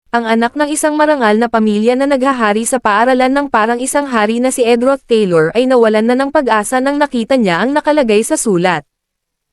ang anak ng isang marangal na pamilya na naghahari sa paaralan ng parang isang hari na si Ed Roth Taylor ay nawalan na ng pag-asa nang nakita niya ang nakalagay sa sulat.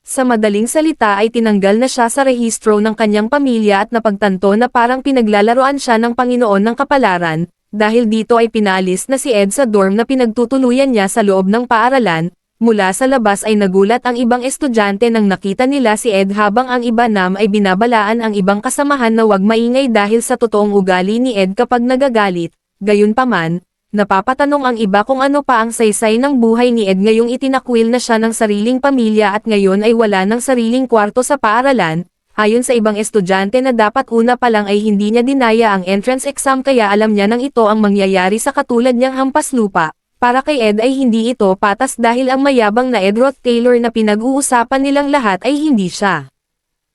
Sa madaling salita ay tinanggal na siya sa rehistro ng kanyang pamilya at napagtanto na parang pinaglalaroan siya ng Panginoon ng Kapalaran, dahil dito ay pinalis na si Ed sa dorm na pinagtutuluyan niya sa loob ng paaralan. Mula sa labas ay nagulat ang ibang estudyante nang nakita nila si Ed habang ang iba nam ay binabalaan ang ibang kasamahan na huwag maingay dahil sa totoong ugali ni Ed kapag nagagalit. Gayunpaman, napapatanong ang iba kung ano pa ang saysay ng buhay ni Ed ngayong itinakwil na siya ng sariling pamilya at ngayon ay wala ng sariling kwarto sa paaralan. Ayon sa ibang estudyante na dapat una pa lang ay hindi niya dinaya ang entrance exam kaya alam niya nang ito ang mangyayari sa katulad niyang hampas lupa. Para kay Ed ay hindi ito patas dahil ang mayabang na Ed Roth Taylor na pinag-uusapan nilang lahat ay hindi siya.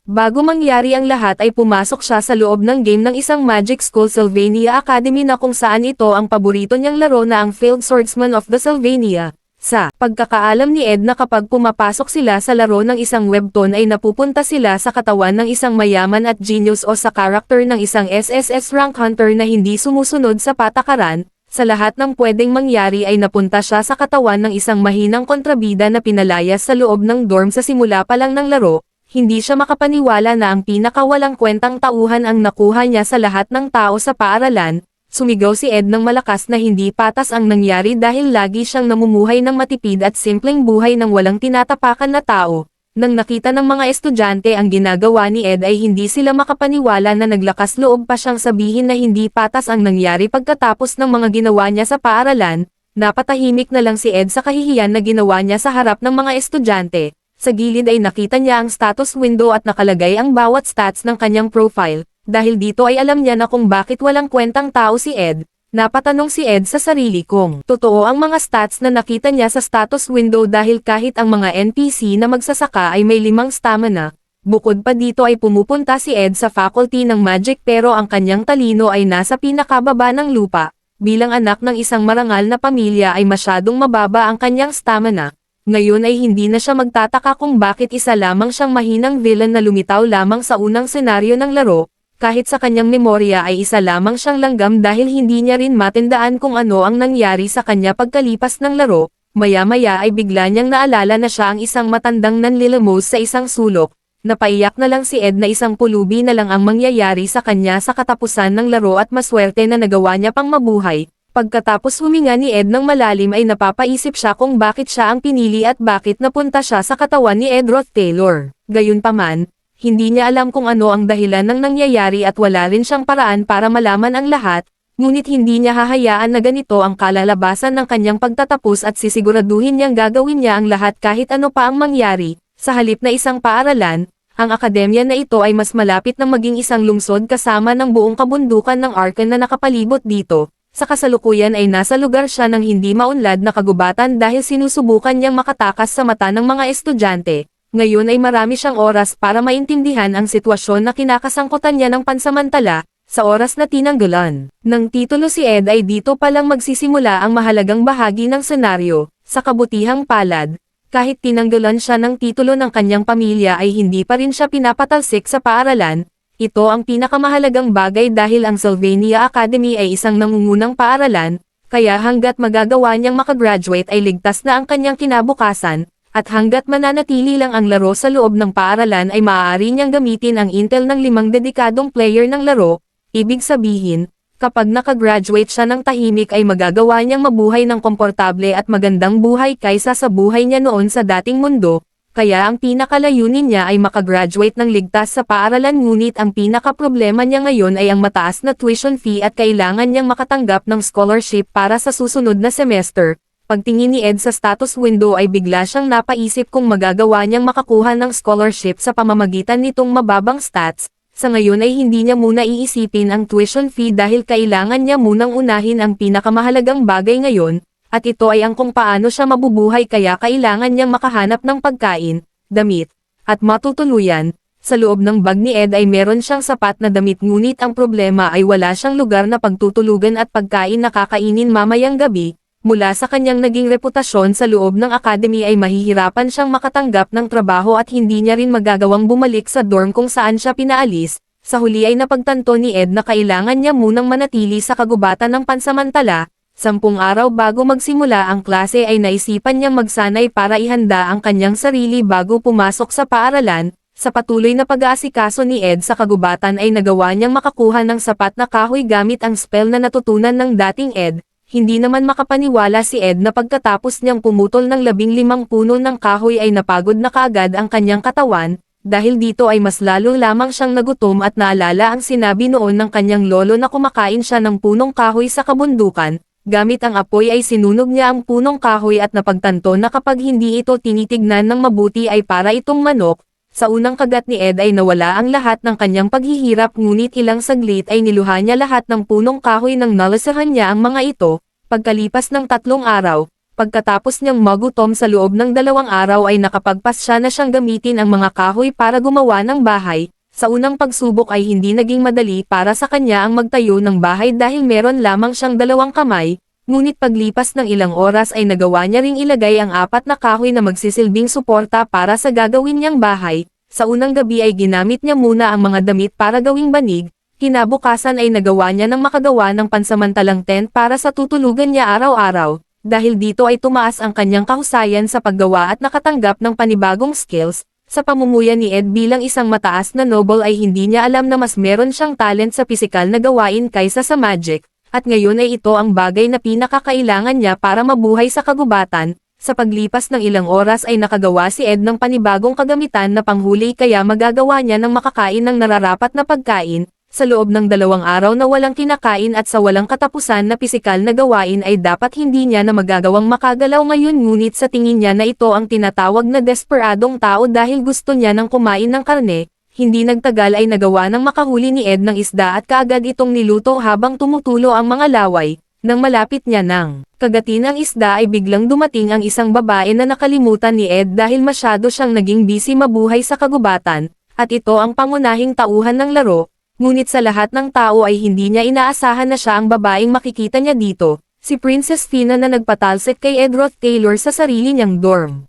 Bago mangyari ang lahat ay pumasok siya sa loob ng game ng isang Magic School Sylvania Academy na kung saan ito ang paborito niyang laro na ang Failed Swordsman of the Sylvania. Sa pagkakaalam ni Ed na kapag pumapasok sila sa laro ng isang webtoon ay napupunta sila sa katawan ng isang mayaman at genius o sa karakter ng isang SSS rank hunter na hindi sumusunod sa patakaran. Sa lahat ng pwedeng mangyari ay napunta siya sa katawan ng isang mahinang kontrabida na pinalayas sa loob ng dorm sa simula pa lang ng laro. Hindi siya makapaniwala na ang pinakawalang kwentang tauhan ang nakuha niya sa lahat ng tao sa paaralan. Sumigaw si Ed ng malakas na hindi patas ang nangyari dahil lagi siyang namumuhay ng matipid at simpleng buhay ng walang tinatapakan na tao. Nang nakita ng mga estudyante ang ginagawa ni Ed ay hindi sila makapaniwala na naglakas loob pa siyang sabihin na hindi patas ang nangyari pagkatapos ng mga ginawa niya sa paaralan. Napatahimik na lang si Ed sa kahihiyan na ginawa niya sa harap ng mga estudyante. Sa gilid ay nakita niya ang status window at nakalagay ang bawat stats ng kanyang profile. Dahil dito ay alam niya na kung bakit walang kwentang tao si Ed. Napatanong si Ed sa sarili kung totoo ang mga stats na nakita niya sa status window dahil kahit ang mga NPC na magsasaka ay may 5 stamina. Bukod pa dito ay pumupunta si Ed sa faculty ng magic pero ang kanyang talino ay nasa pinakababa ng lupa. Bilang anak ng isang marangal na pamilya ay masyadong mababa ang kanyang stamina. Ngayon ay hindi na siya magtataka kung bakit isa lamang siyang mahinang villain na lumitaw lamang sa unang senaryo ng laro. Kahit sa kanyang memorya ay isa lamang siyang langgam dahil hindi niya rin matandaan kung ano ang nangyari sa kanya pagkalipas ng laro, maya-maya ay bigla niyang naalala na siya ang isang matandang nanlilimos sa isang sulok. Napaiyak na lang si Ed na isang pulubi na lang ang mangyayari sa kanya sa katapusan ng laro at maswerte na nagawa niya pang mabuhay. Pagkatapos huminga ni Ed ng malalim ay napapaisip siya kung bakit siya ang pinili at bakit napunta siya sa katawan ni Ed Roth Taylor. Gayunpaman, hindi niya alam kung ano ang dahilan ng nangyayari at wala rin siyang paraan para malaman ang lahat, ngunit hindi niya hahayaan na ganito ang kalalabasan ng kanyang pagtatapos at sisiguraduhin niyang gagawin niya ang lahat kahit ano pa ang mangyari. Sa halip na isang paaralan, ang akademya na ito ay mas malapit na maging isang lungsod kasama ng buong kabundukan ng Arkan na nakapalibot dito. Sa kasalukuyan ay nasa lugar siya ng hindi maunlad na kagubatan dahil sinusubukan niyang makatakas sa mata ng mga estudyante. Ngayon ay marami siyang oras para maintindihan ang sitwasyon na kinakasangkutan niya ng pansamantala, sa oras na tinanggalan. Nang titulo si Ed ay dito palang magsisimula ang mahalagang bahagi ng senaryo, sa kabutihang palad. Kahit tinanggalan siya ng titulo ng kanyang pamilya ay hindi pa rin siya pinapatalsik sa paaralan. Ito ang pinakamahalagang bagay dahil ang Sylvania Academy ay isang nangungunang paaralan, kaya hanggat magagawa niyang makagraduate ay ligtas na ang kanyang kinabukasan. At hanggat mananatili lang ang laro sa loob ng paaralan ay maaari niyang gamitin ang intel ng 5 dedikadong player ng laro. Ibig sabihin, kapag nakagraduate siya ng tahimik ay magagawa niyang mabuhay ng komportable at magandang buhay kaysa sa buhay niya noon sa dating mundo. Kaya ang pinakalayunin niya ay makagraduate ng ligtas sa paaralan ngunit ang pinakaproblema niya ngayon ay ang mataas na tuition fee at kailangan niyang makatanggap ng scholarship para sa susunod na semester. Pagtingin ni Ed sa status window ay bigla siyang napaisip kung magagawa niyang makakuha ng scholarship sa pamamagitan nitong mababang stats. Sa ngayon ay hindi niya muna iisipin ang tuition fee dahil kailangan niya munang unahin ang pinakamahalagang bagay ngayon, at ito ay ang kung paano siya mabubuhay kaya kailangan niyang makahanap ng pagkain, damit, at matutuluyan. Sa loob ng bag ni Ed ay meron siyang sapat na damit ngunit ang problema ay wala siyang lugar na pagtutulugan at pagkain na kakainin mamayang gabi. Mula sa kanyang naging reputasyon sa loob ng academy ay mahihirapan siyang makatanggap ng trabaho at hindi niya rin magagawang bumalik sa dorm kung saan siya pinaalis. sa huli ay napagtanto ni Ed na kailangan niya munang manatili sa kagubatan ng pansamantala. 10 araw bago magsimula ang klase ay naisipan niyang magsanay para ihanda ang kanyang sarili bago pumasok sa paaralan. Sa patuloy na pag-aasikaso ni Ed sa kagubatan ay nagawa niyang makakuha ng sapat na kahoy gamit ang spell na natutunan ng dating Ed. Hindi naman makapaniwala si Ed na pagkatapos niyang pumutol ng 15 puno ng kahoy ay napagod na kaagad ang kanyang katawan. Dahil dito ay mas lalo lamang siyang nagutom at naalala ang sinabi noon ng kanyang lolo na kumakain siya ng punong kahoy sa kabundukan. Gamit ang apoy ay sinunog niya ang punong kahoy at napagtanto na kapag hindi ito tinitignan ng mabuti ay para itong manok. Sa unang kagat ni Ed ay nawala ang lahat ng kanyang paghihirap ngunit ilang saglit ay niluha niya lahat ng punong kahoy nang nalasahan niya ang mga ito. Pagkalipas ng 3 araw, pagkatapos niyang magutom sa loob ng 2 araw ay nakapagpasya na siyang gamitin ang mga kahoy para gumawa ng bahay. Sa unang pagsubok ay hindi naging madali para sa kanya ang magtayo ng bahay dahil meron lamang siyang 2 kamay, ngunit paglipas ng ilang oras ay nagawa niya ring ilagay ang 4 na kahoy na magsisilbing suporta para sa gagawin niyang bahay. Sa unang gabi ay ginamit niya muna ang mga damit para gawing banig, kinabukasan ay nagawa niya ng makagawa ng pansamantalang tent para sa tutulugan niya araw-araw. Dahil dito ay tumaas ang kanyang kahusayan sa paggawa at nakatanggap ng panibagong skills. Sa pamumuya ni Ed bilang isang mataas na noble ay hindi niya alam na mas meron siyang talent sa pisikal na gawain kaysa sa magic, at ngayon ay ito ang bagay na pinakakailangan niya para mabuhay sa kagubatan. Sa paglipas ng ilang oras ay nakagawa si Ed ng panibagong kagamitan na panghuli kaya magagawa niya ng makakain ng nararapat na pagkain. Sa loob ng 2 araw na walang kinakain at sa walang katapusan na pisikal na gawain ay dapat hindi niya na magagawang makagalaw ngayon ngunit sa tingin niya na ito ang tinatawag na desperadong tao dahil gusto niya ng kumain ng karne. Hindi nagtagal ay nagawa ng makahuli ni Ed ng isda at kaagad itong niluto habang tumutulo ang mga laway. Nang malapit niya ng kagatin ang isda ay biglang dumating ang isang babae na nakalimutan ni Ed dahil masyado siyang naging busy mabuhay sa kagubatan, at ito ang pangunahing tauhan ng laro. Ngunit sa lahat ng tao ay hindi niya inaasahan na siya ang babaeng makikita niya dito, si Princess Fina na nagpatalsik kay Edroth Taylor sa sarili niyang dorm.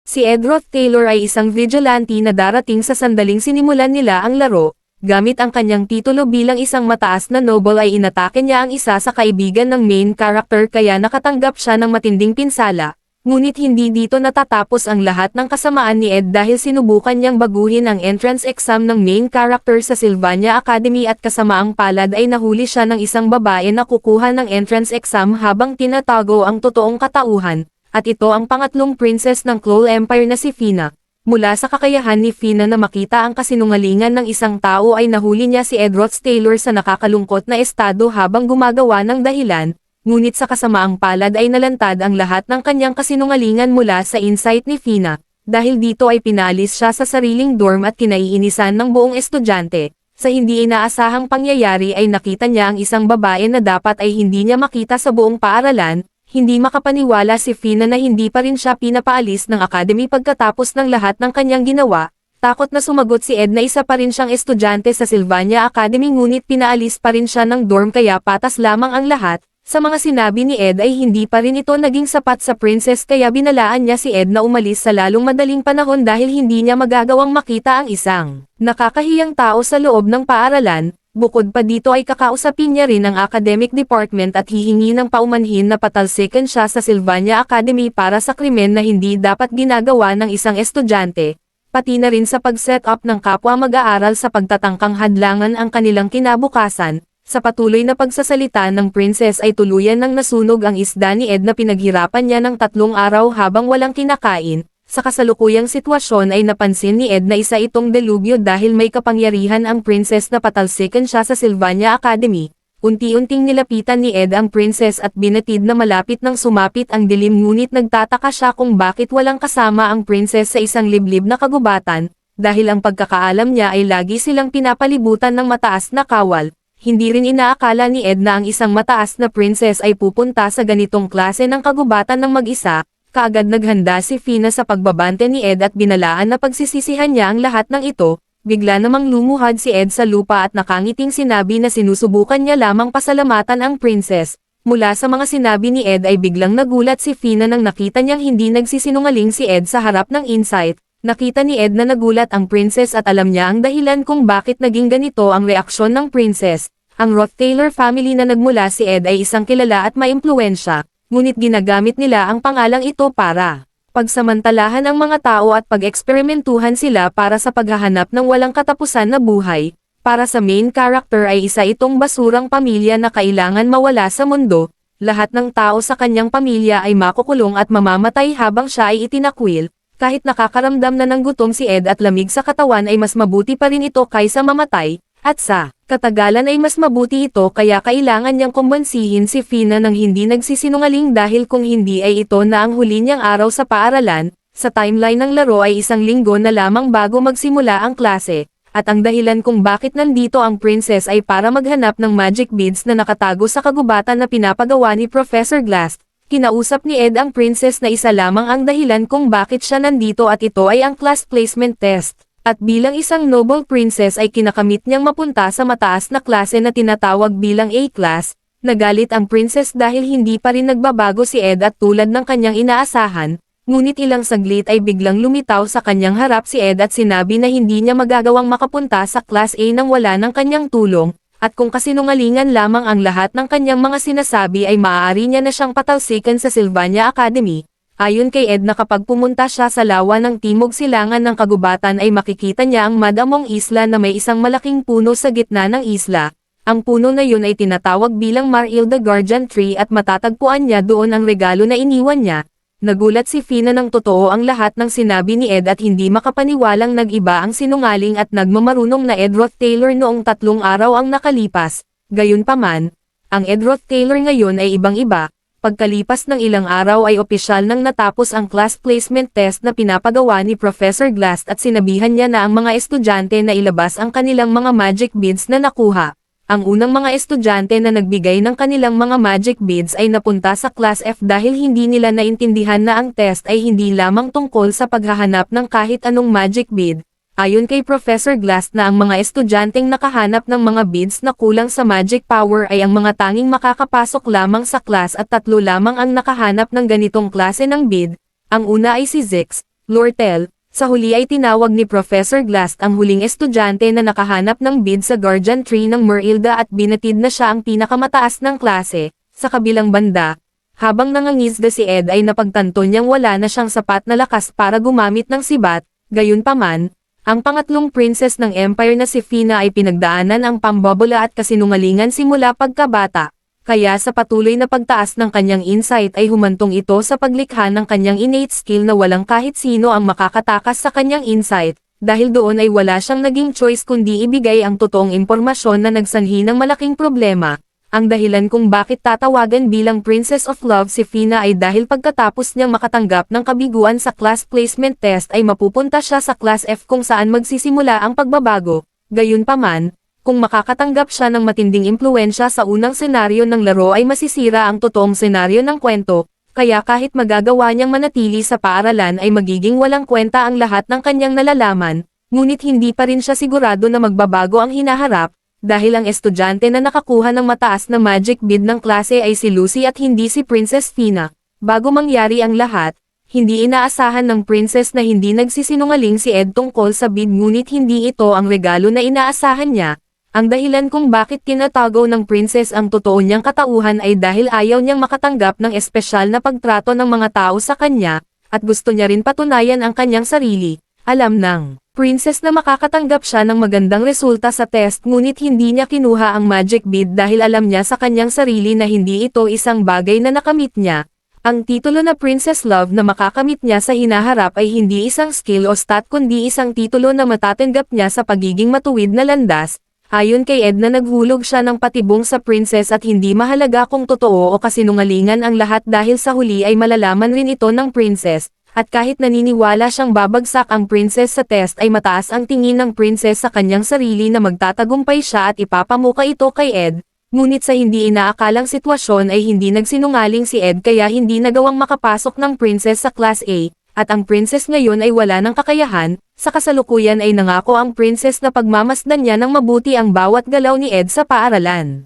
Si Edroth Taylor ay isang vigilante na darating sa sandaling sinimulan nila ang laro. Gamit ang kanyang titulo bilang isang mataas na noble ay inatake niya ang isa sa kaibigan ng main character kaya nakatanggap siya ng matinding pinsala. Ngunit hindi dito natatapos ang lahat ng kasamaan ni Ed dahil sinubukan niyang baguhin ang entrance exam ng main character sa Sylvania Academy at kasamaang palad ay nahuli siya ng isang babae na kukuha ng entrance exam habang tinatago ang totoong katauhan, at ito ang pangatlong princess ng Clow Empire na si Fina. Mula sa kakayahan ni Fina na makita ang kasinungalingan ng isang tao ay nahuli niya si Edroth Taylor sa nakakalungkot na estado habang gumagawa ng dahilan. Ngunit sa kasamaang palad ay nalantad ang lahat ng kanyang kasinungalingan mula sa insight ni Fina. Dahil dito ay pinalis siya sa sariling dorm at kinaiinisan ng buong estudyante. Sa hindi inaasahang pangyayari ay nakita niya ang isang babae na dapat ay hindi niya makita sa buong paaralan. Hindi makapaniwala si Fina na hindi pa rin siya pinapaalis ng academy pagkatapos ng lahat ng kanyang ginawa. Takot na sumagot si Ed na isa pa rin siyang estudyante sa Sylvania Academy ngunit pinaalis pa rin siya ng dorm kaya patas lamang ang lahat. Sa mga sinabi ni Ed ay hindi pa rin ito naging sapat sa princess kaya binalaan niya si Ed na umalis sa lalong madaling panahon dahil hindi niya magagawang makita ang isang nakakahiyang tao sa loob ng paaralan. Bukod pa dito ay kakausapin niya rin ang academic department at hihingi ng paumanhin na patalsikan siya sa Sylvania Academy para sa krimen na hindi dapat ginagawa ng isang estudyante. Pati na rin sa pag-set up ng kapwa mag-aaral sa pagtatangkang hadlangan ang kanilang kinabukasan. Sa patuloy na pagsasalita ng princess ay tuluyan nang nasunog ang isda ni Ed na pinaghirapan niya ng 3 araw habang walang kinakain. Sa kasalukuyang sitwasyon ay napansin ni Ed na isa itong delubyo dahil may kapangyarihan ang princess na patalsikan siya sa Sylvania Academy. Unti-unting nilapitan ni Ed ang princess at binatid na malapit nang sumapit ang dilim ngunit nagtataka siya kung bakit walang kasama ang princess sa isang liblib na kagubatan, dahil ang pagkakaalam niya ay lagi silang pinapalibutan ng mataas na kawal. Hindi rin inaakala ni Ed na ang isang mataas na princess ay pupunta sa ganitong klase ng kagubatan ng mag-isa. Kaagad naghanda si Fina sa pagbabante ni Ed at binalaan na pagsisisihan niya ang lahat ng ito. Bigla namang lumuhad si Ed sa lupa at nakangiting sinabi na sinusubukan niya lamang pasalamatan ang princess. Mula sa mga sinabi ni Ed ay biglang nagulat si Fina nang nakita niyang hindi nagsisinungaling si Ed sa harap ng insight. Nakita ni Ed na nagulat ang princess at alam niya ang dahilan kung bakit naging ganito ang reaksyon ng princess. Ang Roth-Taylor family na nagmula si Ed ay isang kilala at maimpluwensya, ngunit ginagamit nila ang pangalang ito para pagsamantalahan ang mga tao at pag-eksperimentuhan sila para sa paghahanap ng walang katapusan na buhay. Para sa main character ay isa itong basurang pamilya na kailangan mawala sa mundo. Lahat ng tao sa kanyang pamilya ay makukulong at mamamatay habang siya ay itinakwil. Kahit nakakaramdam na ng gutom si Ed at lamig sa katawan ay mas mabuti pa rin ito kaysa mamatay, at sa katagalan ay mas mabuti ito kaya kailangan niyang kumbansihin si Fina ng hindi nagsisinungaling dahil kung hindi ay ito na ang huli niyang araw sa paaralan. Sa timeline ng laro ay isang linggo na lamang bago magsimula ang klase, at ang dahilan kung bakit nandito ang princess ay para maghanap ng magic beads na nakatago sa kagubatan na pinapagawa ni Professor Glass. Kinausap ni Ed ang princess na isa lamang ang dahilan kung bakit siya nandito at ito ay ang class placement test. At bilang isang noble princess ay kinakamit niyang mapunta sa mataas na klase na tinatawag bilang A-class. Nagalit ang princess dahil hindi pa rin nagbabago si Ed at tulad ng kanyang inaasahan, ngunit ilang saglit ay biglang lumitaw sa kanyang harap si Ed at sinabi na hindi niya magagawang makapunta sa class A nang wala ng kanyang tulong. At kung kasinungalingan lamang ang lahat ng kanyang mga sinasabi ay maaari niya na siyang patalsikan sa Sylvania Academy. Ayon kay Ed na kapag pumunta siya sa lawa ng timog silangan ng kagubatan ay makikita niya ang Madamong Isla na may isang malaking puno sa gitna ng isla. Ang puno na yun ay tinatawag bilang Maril the Guardian Tree at matatagpuan niya doon ang regalo na iniwan niya. Nagulat si Fina ng totoo ang lahat ng sinabi ni Ed at hindi makapaniwalang nag-iba ang sinungaling at nagmamarunong na Ed Roth-Taylor noong 3 araw ang nakalipas. Gayunpaman, ang Ed Roth-Taylor ngayon ay ibang-iba. Pagkalipas ng ilang araw ay opisyal nang natapos ang class placement test na pinapagawa ni Professor Glass at sinabihan niya na ang mga estudyante na ilabas ang kanilang mga magic beads na nakuha. Ang unang mga estudyante na nagbigay ng kanilang mga magic beads ay napunta sa Class F dahil hindi nila naintindihan na ang test ay hindi lamang tungkol sa paghahanap ng kahit anong magic bead. Ayon kay Professor Glass na ang mga estudyanteng nakahanap ng mga beads na kulang sa magic power ay ang mga tanging makakapasok lamang sa class at 3 lamang ang nakahanap ng ganitong klase ng bead. Ang una ay si Zix, Lortel. Sa huli ay tinawag ni Professor Glass ang huling estudyante na nakahanap ng bead sa Guardian Tree ng Merilda at binatid na siya ang pinakamataas ng klase. Sa kabilang banda, habang nangangisda si Ed ay napagtanto niyang wala na siyang sapat na lakas para gumamit ng sibat. Gayunpaman, ang pangatlong princess ng Empire na si Fina ay pinagdaanan ang pambobola at kasinungalingan simula pagkabata. Kaya sa patuloy na pagtaas ng kanyang insight ay humantong ito sa paglikha ng kanyang innate skill na walang kahit sino ang makakatakas sa kanyang insight, dahil doon ay wala siyang naging choice kundi ibigay ang totoong impormasyon na nagsanhi ng malaking problema. Ang dahilan kung bakit tatawagan bilang Princess of Love si Fina ay dahil pagkatapos niyang makatanggap ng kabiguan sa class placement test ay mapupunta siya sa Class F kung saan magsisimula ang pagbabago. Gayunpaman, kung makakatanggap siya ng matinding impluwensya sa unang senaryo ng laro ay masisira ang totoong senaryo ng kwento, kaya kahit magagawa niyang manatili sa paaralan ay magiging walang kwenta ang lahat ng kanyang nalalaman, ngunit hindi pa rin siya sigurado na magbabago ang hinaharap, dahil ang estudyante na nakakuha ng mataas na magic bead ng klase ay si Lucy at hindi si Princess Fina. Bago mangyari ang lahat, hindi inaasahan ng princess na hindi nagsisinungaling si Ed tungkol sa bead ngunit hindi ito ang regalo na inaasahan niya. Ang dahilan kung bakit tinatago ng princess ang totoo niyang katauhan ay dahil ayaw niyang makatanggap ng espesyal na pagtrato ng mga tao sa kanya, at gusto niya rin patunayan ang kanyang sarili. Alam ng princess na makakatanggap siya ng magandang resulta sa test ngunit hindi niya kinuha ang magic bead dahil alam niya sa kanyang sarili na hindi ito isang bagay na nakamit niya. Ang titulo na Princess Love na makakamit niya sa hinaharap ay hindi isang skill o stat kundi isang titulo na matatanggap niya sa pagiging matuwid na landas. Ayon kay Ed na naghulog siya ng patibong sa princess at hindi mahalaga kung totoo o kasinungalingan ang lahat dahil sa huli ay malalaman rin ito ng princess, at kahit naniniwala siyang babagsak ang princess sa test ay mataas ang tingin ng princess sa kanyang sarili na magtatagumpay siya at ipapamuka ito kay Ed, ngunit sa hindi inaakalang sitwasyon ay hindi nagsinungaling si Ed kaya hindi nagawang makapasok ng princess sa Class A, at ang princess ngayon ay wala ng kakayahan. Sa kasalukuyan ay nangako ang princess na pagmamasdan niya ng mabuti ang bawat galaw ni Ed sa paaralan.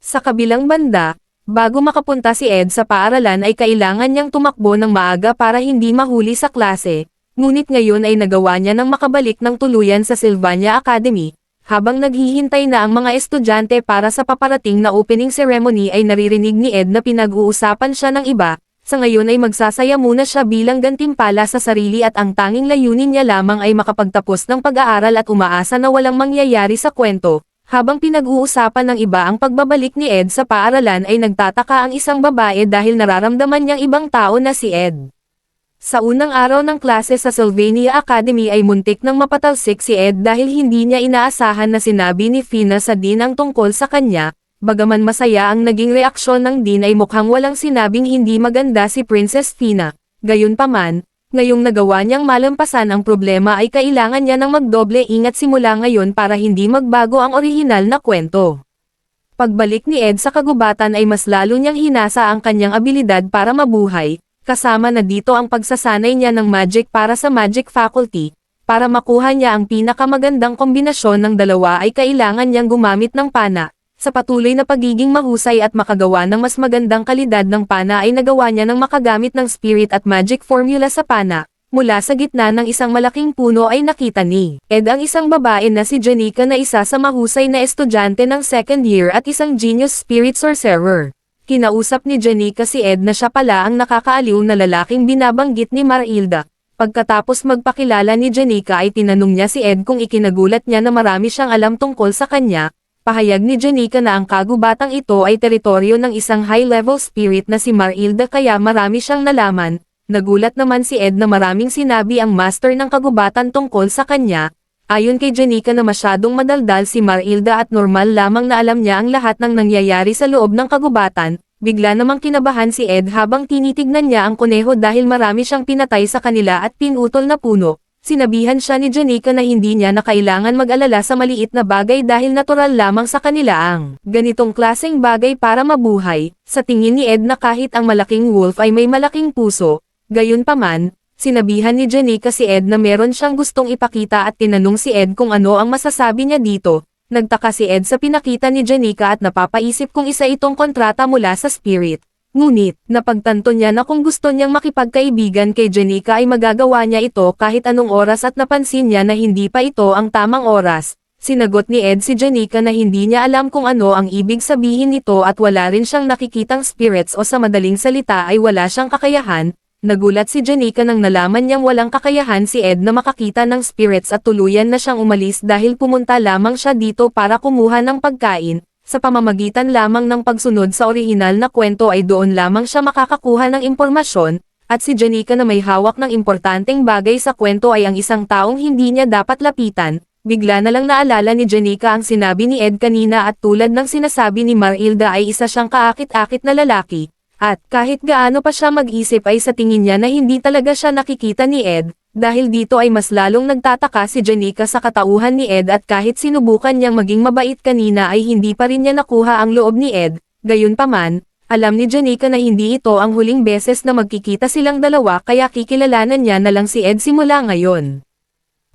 Sa kabilang banda, bago makapunta si Ed sa paaralan ay kailangan niyang tumakbo ng maaga para hindi mahuli sa klase. ngunit ngayon ay nagawa niya ng makabalik ng tuluyan sa Sylvania Academy. Habang naghihintay na ang mga estudyante para sa paparating na opening ceremony ay naririnig ni Ed na pinag-uusapan siya ng iba. Sa ngayon ay magsasaya muna siya bilang gantimpala sa sarili at ang tanging layunin niya lamang ay makapagtapos ng pag-aaral at umaasa na walang mangyayari sa kwento. Habang pinag-uusapan ng iba ang pagbabalik ni Ed sa paaralan ay nagtataka ang isang babae dahil nararamdaman niyang ibang tao na si Ed. Sa unang araw ng klase sa Sylvania Academy ay muntik nang mapatalsik si Ed dahil hindi niya inaasahan na sinabi ni Fina sa Dean ang tungkol sa kanya. Bagaman masaya ang naging reaksyon ng Dean ay mukhang walang sinabing hindi maganda si Princess Fina. Gayunpaman, ngayong nagawa niyang malampasan ang problema ay kailangan niya ng magdoble ingat simula ngayon para hindi magbago ang orihinal na kwento. Pagbalik ni Ed sa kagubatan ay mas lalo niyang hinasa ang kanyang abilidad para mabuhay, kasama na dito ang pagsasanay niya ng magic para sa Magic Faculty. Para makuha niya ang pinakamagandang kombinasyon ng dalawa ay kailangan niyang gumamit ng pana. Sa patuloy na pagiging mahusay at makagawa ng mas magandang kalidad ng pana ay nagawa niya ng makagamit ng spirit at magic formula sa pana. Mula sa gitna ng isang malaking puno ay nakita ni Ed ang isang babae na si Janica na isa sa mahusay na estudyante ng second year at isang genius spirit sorcerer. Kinausap ni Janica si Ed na siya pala ang nakakaaliw na lalaking binabanggit ni Marilda. Pagkatapos magpakilala ni Janica ay tinanong niya si Ed kung ikinagulat niya na marami siyang alam tungkol sa kanya. Pahayag ni Janica na ang kagubatang ito ay teritoryo ng isang high-level spirit na si Marilda kaya marami siyang nalaman. Nagulat naman si Ed na maraming sinabi ang master ng kagubatan tungkol sa kanya. Ayon kay Janica na masyadong madaldal si Marilda at normal lamang na alam niya ang lahat ng nangyayari sa loob ng kagubatan. Bigla namang kinabahan si Ed habang tinitignan niya ang kuneho dahil marami siyang pinatay sa kanila at pinutol na puno. Sinabihan siya ni Janica na hindi niya na kailangan mag-alala sa maliit na bagay dahil natural lamang sa kanila ang ganitong klaseng bagay para mabuhay. Sa tingin ni Ed na kahit ang malaking wolf ay may malaking puso. Gayunpaman, sinabihan ni Janica si Ed na meron siyang gustong ipakita at tinanong si Ed kung ano ang masasabi niya dito. Nagtaka si Ed sa pinakita ni Janica at napapaisip kung isa itong kontrata mula sa spirit. Ngunit, napagtanto niya na kung gusto niyang makipagkaibigan kay Janica ay magagawa niya ito kahit anong oras at napansin niya na hindi pa ito ang tamang oras. Sinagot ni Ed si Janica na hindi niya alam kung ano ang ibig sabihin nito at wala rin siyang nakikitang spirits o sa madaling salita ay wala siyang kakayahan. Nagulat si Janica nang nalaman niyang walang kakayahan si Ed na makakita ng spirits at tuluyan na siyang umalis dahil pumunta lamang siya dito para kumuha ng pagkain. Sa pamamagitan lamang ng pagsunod sa orihinal na kwento ay doon lamang siya makakakuha ng impormasyon, at si Janica na may hawak ng importanteng bagay sa kwento ay ang isang taong hindi niya dapat lapitan. Bigla na lang naalala ni Janica ang sinabi ni Ed kanina at tulad ng sinasabi ni Marilda ay isa siyang kaakit-akit na lalaki. At kahit gaano pa siya mag-isip ay sa tingin niya na hindi talaga siya nakikita ni Ed. Dahil dito ay mas lalong nagtataka si Janica sa katauhan ni Ed at kahit sinubukan niyang maging mabait kanina ay hindi pa rin niya nakuha ang loob ni Ed. Gayunpaman, alam ni Janica na hindi ito ang huling beses na magkikita silang dalawa kaya kikilalanan niya na lang si Ed simula ngayon.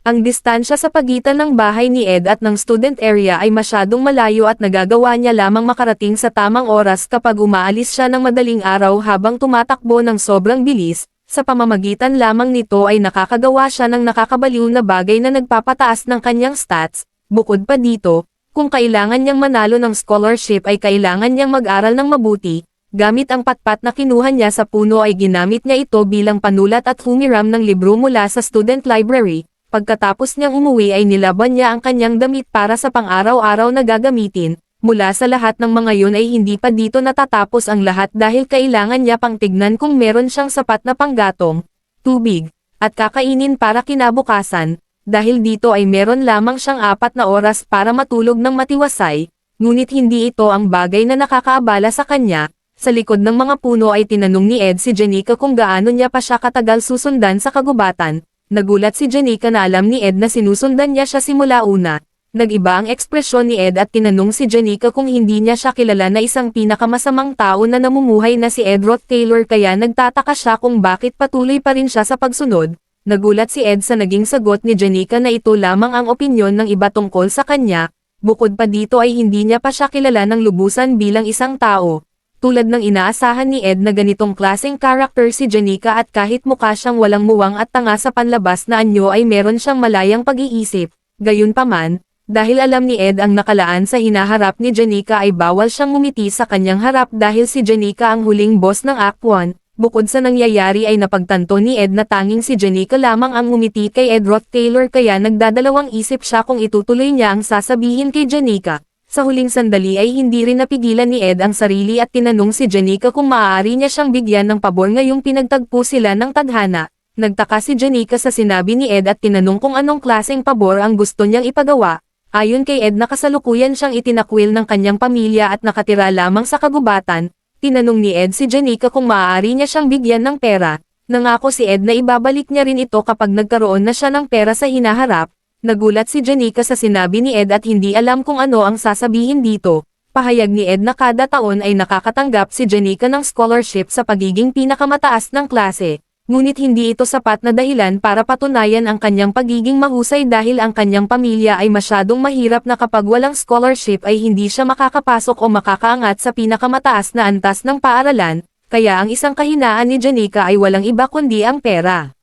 Ang distansya sa pagitan ng bahay ni Ed at ng student area ay masyadong malayo at nagagawa niya lamang makarating sa tamang oras kapag umaalis siya ng madaling araw habang tumatakbo ng sobrang bilis. Sa pamamagitan lamang nito ay nakakagawa siya ng nakakabaliw na bagay na nagpapataas ng kanyang stats. Bukod pa dito, kung kailangan niyang manalo ng scholarship ay kailangan niyang mag-aral ng mabuti. Gamit ang patpat na kinuha niya sa puno ay ginamit niya ito bilang panulat at humiram ng libro mula sa student library. Pagkatapos niyang umuwi ay nilaban niya ang kanyang damit para sa pang-araw-araw na gagamitin. Mula sa lahat ng mga yun ay hindi pa dito natatapos ang lahat dahil kailangan niya pang tignan kung meron siyang sapat na panggatong, tubig, at kakainin para kinabukasan. Dahil dito ay meron lamang siyang 4 na oras para matulog ng matiwasay, ngunit hindi ito ang bagay na nakakaabala sa kanya. Sa likod ng mga puno ay tinanong ni Ed si Janica kung gaano niya pa siya katagal susundan sa kagubatan. Nagulat si Janica na alam ni Ed na sinusundan niya siya simula una. Nag-iba ang ekspresyon ni Ed at tinanong si Janica kung hindi niya siya kilala na isang pinakamasamang tao na namumuhay na si Edroth Taylor kaya nagtataka siya kung bakit patuloy pa rin siya sa pagsunod. Nagulat si Ed sa naging sagot ni Janica na ito lamang ang opinyon ng iba tungkol sa kanya. Bukod pa dito ay hindi niya pa siya kilala ng lubusan bilang isang tao. tulad ng inaasahan ni Ed na ganitong klaseng character si Janica at kahit mukha siyang walang muwang at tanga sa panlabas na anyo ay meron siyang malayang pag-iisip, gayunpaman, dahil alam ni Ed ang nakalaan sa hinaharap ni Janica ay bawal siyang ngumiti sa kanyang harap dahil si Janica ang huling boss ng Act 1. Bukod sa nangyayari ay napagtanto ni Ed na tanging si Janica lamang ang ngumiti kay Edroth Taylor kaya nagdadalawang isip siya kung itutuloy niya ang sasabihin kay Janica. Sa huling sandali ay hindi rin napigilan ni Ed ang sarili at tinanong si Janica kung maaari niya siyang bigyan ng pabor ngayong pinagtagpo sila ng tadhana. Nagtaka si Janica sa sinabi ni Ed at tinanong kung anong klaseng pabor ang gusto niyang ipagawa. Ayon kay Ed na kasalukuyan siyang itinakwil ng kanyang pamilya at nakatira lamang sa kagubatan. Tinanong ni Ed si Janica kung maaari niya siyang bigyan ng pera. Nangako si Ed na ibabalik niya rin ito kapag nagkaroon na siya ng pera sa hinaharap. Nagulat si Janica sa sinabi ni Ed at hindi alam kung ano ang sasabihin dito. Pahayag ni Ed na kada taon ay nakakatanggap si Janica ng scholarship sa pagiging pinakamataas ng klase. Ngunit hindi ito sapat na dahilan para patunayan ang kanyang pagiging mahusay dahil ang kanyang pamilya ay masyadong mahirap na kapag walang scholarship ay hindi siya makakapasok o makakaangat sa pinakamataas na antas ng paaralan, kaya ang isang kahinaan ni Janica ay walang iba kundi ang pera.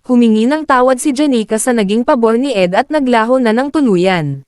Humingi ng tawad si Janica sa naging pabor ni Ed at naglaho na ng tuluyan.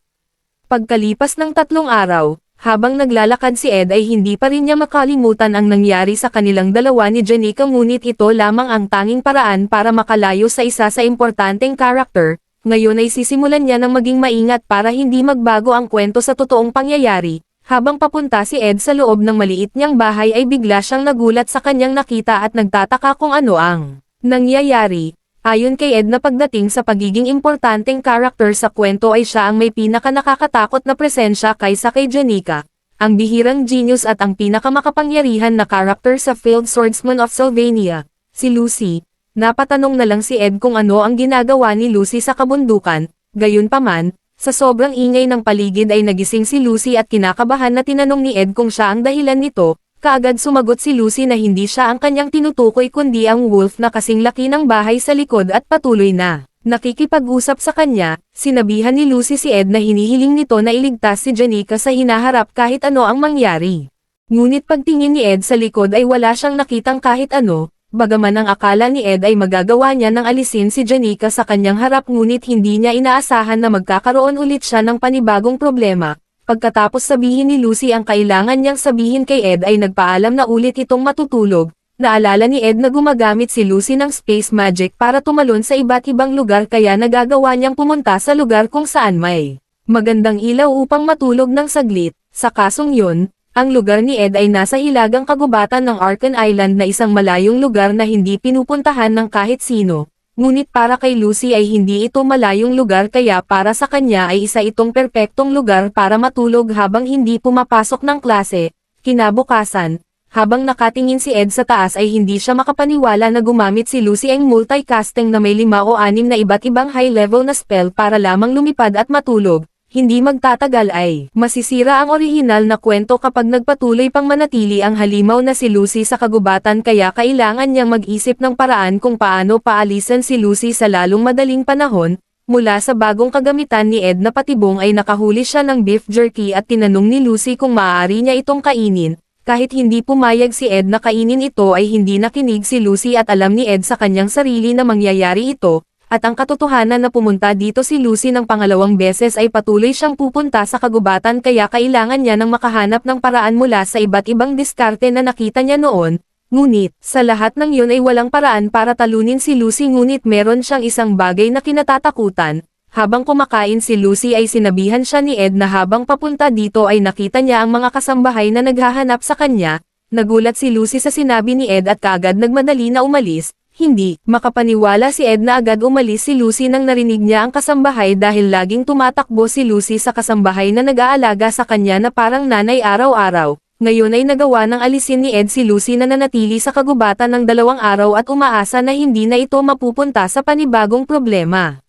Pagkalipas ng 3 araw, habang naglalakad si Ed ay hindi pa rin niya makalimutan ang nangyari sa kanilang dalawa ni Janica ngunit ito lamang ang tanging paraan para makalayo sa isa sa importanteng karakter. Ngayon ay sisimulan niya ng maging maingat para hindi magbago ang kwento sa totoong pangyayari. Habang papunta si Ed sa loob ng maliit niyang bahay ay bigla siyang nagulat sa kanyang nakita at nagtataka kung ano ang nangyayari. Ayon kay Ed na pagdating sa pagiging importanteng karakter sa kwento ay siya ang may pinaka-nakakatakot na presensya kaysa kay Janica, ang bihirang genius at ang pinakamakapangyarihan na karakter sa Failed Swordsman of Sylvania, si Lucy. Napatanong na lang si Ed kung ano ang ginagawa ni Lucy sa kabundukan, gayunpaman, sa sobrang ingay ng paligid ay nagising si Lucy at kinakabahan na tinanong ni Ed kung siya ang dahilan nito. Kaagad sumagot si Lucy na hindi siya ang kanyang tinutukoy kundi ang wolf na kasing laki ng bahay sa likod at patuloy na nakikipag-usap sa kanya. Sinabihan ni Lucy si Ed na hinihiling nito na iligtas si Janica sa hinaharap kahit ano ang mangyari. Ngunit pagtingin ni Ed sa likod ay wala siyang nakitang kahit ano, bagaman ang akala ni Ed ay magagawa niya ng alisin si Janica sa kanyang harap ngunit hindi niya inaasahan na magkakaroon ulit siya ng panibagong problema. Pagkatapos sabihin ni Lucy ang kailangan niyang sabihin kay Ed ay nagpaalam na ulit itong matutulog. Naalala ni Ed na gumagamit si Lucy ng space magic para tumalon sa iba't ibang lugar kaya nagagawa niyang pumunta sa lugar kung saan may magandang ilaw upang matulog ng saglit. Sa kasong yun, ang lugar ni Ed ay nasa hilagang kagubatan ng Arkan Island na isang malayong lugar na hindi pinupuntahan ng kahit sino. Ngunit para kay Lucy ay hindi ito malayong lugar kaya para sa kanya ay isa itong perpektong lugar para matulog habang hindi pumapasok ng klase. Kinabukasan, habang nakatingin si Ed sa taas ay hindi siya makapaniwala na gumamit si Lucy ang multicasting na may 5 o 6 na iba't ibang high-level na spell para lamang lumipad at matulog. Hindi magtatagal ay masisira ang orihinal na kwento kapag nagpatuloy pang manatili ang halimaw na si Lucy sa kagubatan kaya kailangan niyang mag-isip ng paraan kung paano paalisan si Lucy sa lalong madaling panahon. Mula sa bagong kagamitan ni Ed na patibong ay nakahuli siya ng beef jerky at tinanong ni Lucy kung maaari niya itong kainin. Kahit hindi pumayag si Ed na kainin ito ay hindi nakinig si Lucy at alam ni Ed sa kanyang sarili na mangyayari ito. At ang katotohanan na pumunta dito si Lucy ng pangalawang beses ay patuloy siyang pupunta sa kagubatan kaya kailangan niya ng makahanap ng paraan mula sa iba't ibang diskarte na nakita niya noon. Ngunit, sa lahat ng yun ay walang paraan para talunin si Lucy ngunit meron siyang isang bagay na kinatatakutan. Habang kumakain si Lucy ay sinabihan siya ni Ed na habang papunta dito ay nakita niya ang mga kasambahay na naghahanap sa kanya. Nagulat si Lucy sa sinabi ni Ed at kaagad nagmadali na umalis. Hindi makapaniwala si Ed na agad umalis si Lucy nang narinig niya ang kasambahay dahil laging tumatakbo si Lucy sa kasambahay na nag-aalaga sa kanya na parang nanay araw-araw. Ngayon ay nagawa ng alisin ni Ed si Lucy na nanatili sa kagubatan ng 2 araw at umaasa na hindi na ito mapupunta sa panibagong problema.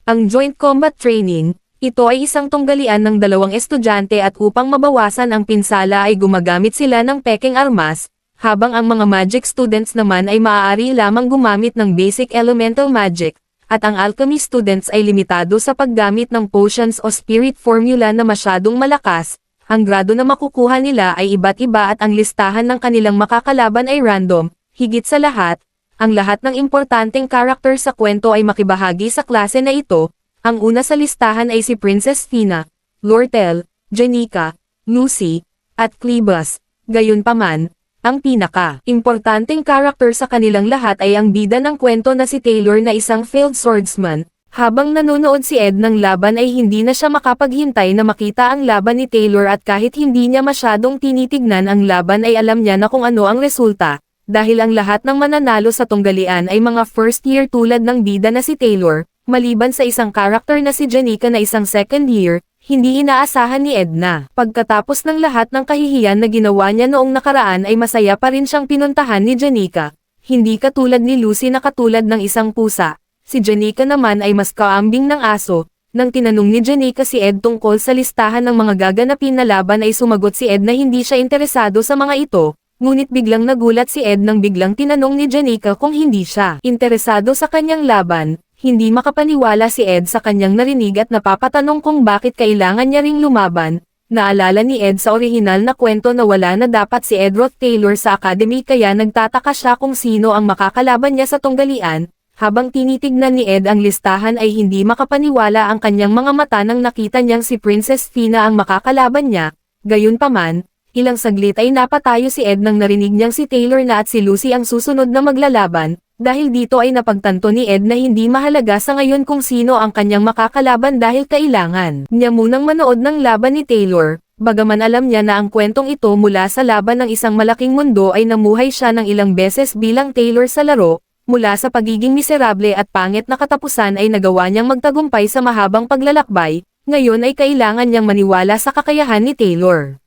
Ang Joint Combat Training, ito ay isang tunggalian ng 2 estudyante at upang mabawasan ang pinsala ay gumagamit sila ng pekeng armas, habang ang mga magic students naman ay maaari lamang gumamit ng basic elemental magic, at ang alchemy students ay limitado sa paggamit ng potions o spirit formula na masyadong malakas. Ang grado na makukuha nila ay iba't iba at ang listahan ng kanilang makakalaban ay random. Higit sa lahat, ang lahat ng importanteng karakter sa kwento ay makibahagi sa klase na ito. Ang una sa listahan ay si Princess Fina, Lortel, Janica, Lucy, at Cleobus. Gayunpaman, ang pinaka-importanteng karakter sa kanilang lahat ay ang bida ng kwento na si Taylor na isang failed swordsman. Habang nanonood si Ed ng laban ay hindi na siya makapaghintay na makita ang laban ni Taylor at kahit hindi niya masyadong tinitignan ang laban ay alam niya na kung ano ang resulta. Dahil ang lahat ng mananalo sa tunggalian ay mga first year tulad ng bida na si Taylor, maliban sa isang karakter na si Janica na isang second year, hindi inaasahan ni Ed na pagkatapos ng lahat ng kahihiyan na ginawa niya noong nakaraan ay masaya pa rin siyang pinuntahan ni Janica. Hindi katulad ni Lucy na katulad ng isang pusa, si Janica naman ay mas kaambing ng aso. Nang tinanong ni Janica si Ed tungkol sa listahan ng mga gaganapin na laban ay sumagot si Ed na hindi siya interesado sa mga ito, ngunit biglang nagulat si Ed nang biglang tinanong ni Janica kung hindi siya interesado sa kanyang laban. Hindi makapaniwala si Ed sa kanyang narinig at napapatanong kung bakit kailangan niya ring lumaban. Naalala ni Ed sa orihinal na kwento na wala na dapat si Edroth Taylor sa academy kaya nagtataka siya kung sino ang makakalaban niya sa tunggalian. Habang tinitignan ni Ed ang listahan ay hindi makapaniwala ang kanyang mga mata nang nakita niyang si Princess Fina ang makakalaban niya. Gayunpaman, ilang saglit ay napatayo si Ed nang narinig niyang si Taylor na at si Lucy ang susunod na maglalaban. Dahil dito ay napagtanto ni Ed na hindi mahalaga sa ngayon kung sino ang kanyang makakalaban dahil kailangan niya munang manood ng laban ni Taylor. Bagaman alam niya na ang kwentong ito mula sa laban ng isang malaking mundo ay namuhay siya ng ilang beses bilang Taylor sa laro, mula sa pagiging miserable at pangit na katapusan ay nagawa niyang magtagumpay sa mahabang paglalakbay, ngayon ay kailangan niyang maniwala sa kakayahan ni Taylor.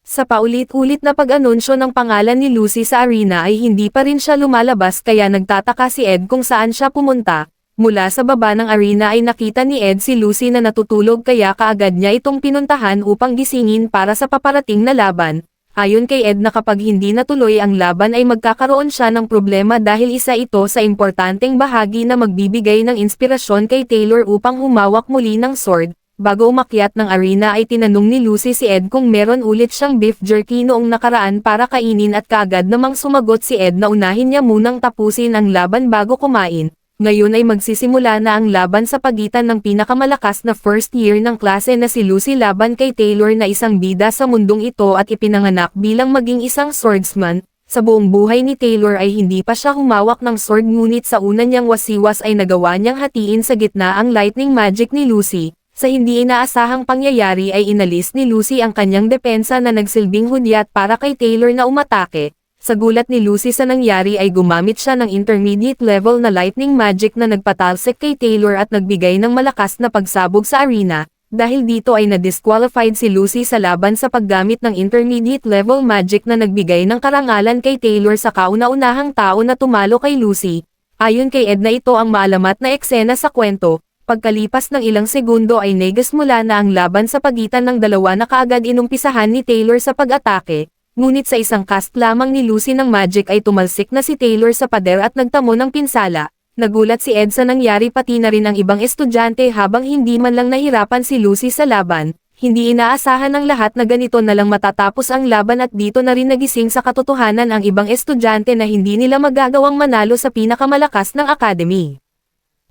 Sa paulit-ulit na pag-anunsyo ng pangalan ni Lucy sa arena ay hindi pa rin siya lumalabas kaya nagtataka si Ed kung saan siya pumunta. Mula sa baba ng arena ay nakita ni Ed si Lucy na natutulog kaya kaagad niya itong pinuntahan upang gisingin para sa paparating na laban. Ayon kay Ed na kapag hindi natuloy ang laban ay magkakaroon siya ng problema dahil isa ito sa importanteng bahagi na magbibigay ng inspirasyon kay Taylor upang humawak muli ng sword. Bago umakyat ng arena ay tinanong ni Lucy si Ed kung meron ulit siyang beef jerky noong nakaraan para kainin at kaagad namang sumagot si Ed na unahin niya munang tapusin ang laban bago kumain. Ngayon ay magsisimula na ang laban sa pagitan ng pinakamalakas na first year ng klase na si Lucy laban kay Taylor na isang bida sa mundong ito at ipinanganak bilang maging isang swordsman. Sa buong buhay ni Taylor ay hindi pa siya humawak ng sword ngunit sa una niyang wasiwas ay nagawa niyang hatiin sa gitna ang lightning magic ni Lucy. Sa hindi inaasahang pangyayari ay inalis ni Lucy ang kanyang depensa na nagsilbing hudyat para kay Taylor na umatake. Sa gulat ni Lucy sa nangyari ay gumamit siya ng intermediate level na lightning magic na nagpatalsik kay Taylor at nagbigay ng malakas na pagsabog sa arena. Dahil dito ay na-disqualified si Lucy sa laban sa paggamit ng intermediate level magic na nagbigay ng karangalan kay Taylor sa kauna-unahang tao na tumalo kay Lucy. Ayon kay Ed na ito ang maalamat na eksena sa kwento. Pagkalipas ng ilang segundo ay nagsimula na ang laban sa pagitan ng dalawa na kaagad inumpisahan ni Taylor sa pag-atake, ngunit sa isang cast lamang ni Lucy ng magic ay tumalsik na si Taylor sa pader at nagtamo ng pinsala. Nagulat si Ed sa nangyari pati na rin ang ibang estudyante habang hindi man lang nahirapan si Lucy sa laban. Hindi inaasahan ng lahat na ganito na lang matatapos ang laban at dito na rin nagising sa katotohanan ang ibang estudyante na hindi nila magagawang manalo sa pinakamalakas ng academy.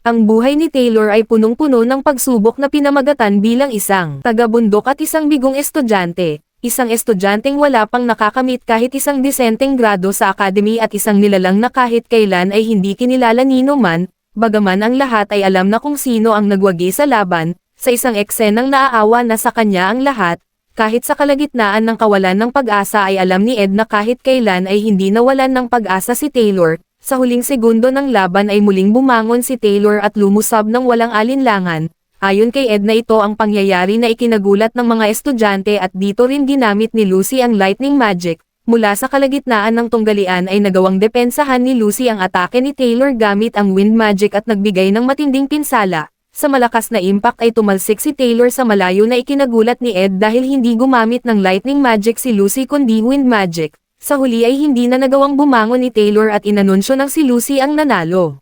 Ang buhay ni Taylor ay punong-puno ng pagsubok na pinamagatan bilang isang taga-bundok at isang bigong estudyante. Isang estudyanteng wala pang nakakamit kahit isang disenteng grado sa academy at isang nilalang na kahit kailan ay hindi kinilala nino man, bagaman ang lahat ay alam na kung sino ang nagwagi sa laban, sa isang eksenang naaawa na sa kanya ang lahat, kahit sa kalagitnaan ng kawalan ng pag-asa ay alam ni Ed na kahit kailan ay hindi nawalan ng pag-asa si Taylor. Sa huling segundo ng laban ay muling bumangon si Taylor at lumusab ng walang alinlangan. Ayon kay Ed na ito ang pangyayari na ikinagulat ng mga estudyante at dito rin ginamit ni Lucy ang lightning magic. Mula sa kalagitnaan ng tunggalian ay nagawang depensahan ni Lucy ang atake ni Taylor gamit ang wind magic at nagbigay ng matinding pinsala. Sa malakas na impact ay tumalsik si Taylor sa malayo na ikinagulat ni Ed dahil hindi gumamit ng lightning magic si Lucy kundi wind magic. Sa huli ay hindi na nagawang bumangon ni Taylor at inanunsyo ng si Lucy ang nanalo.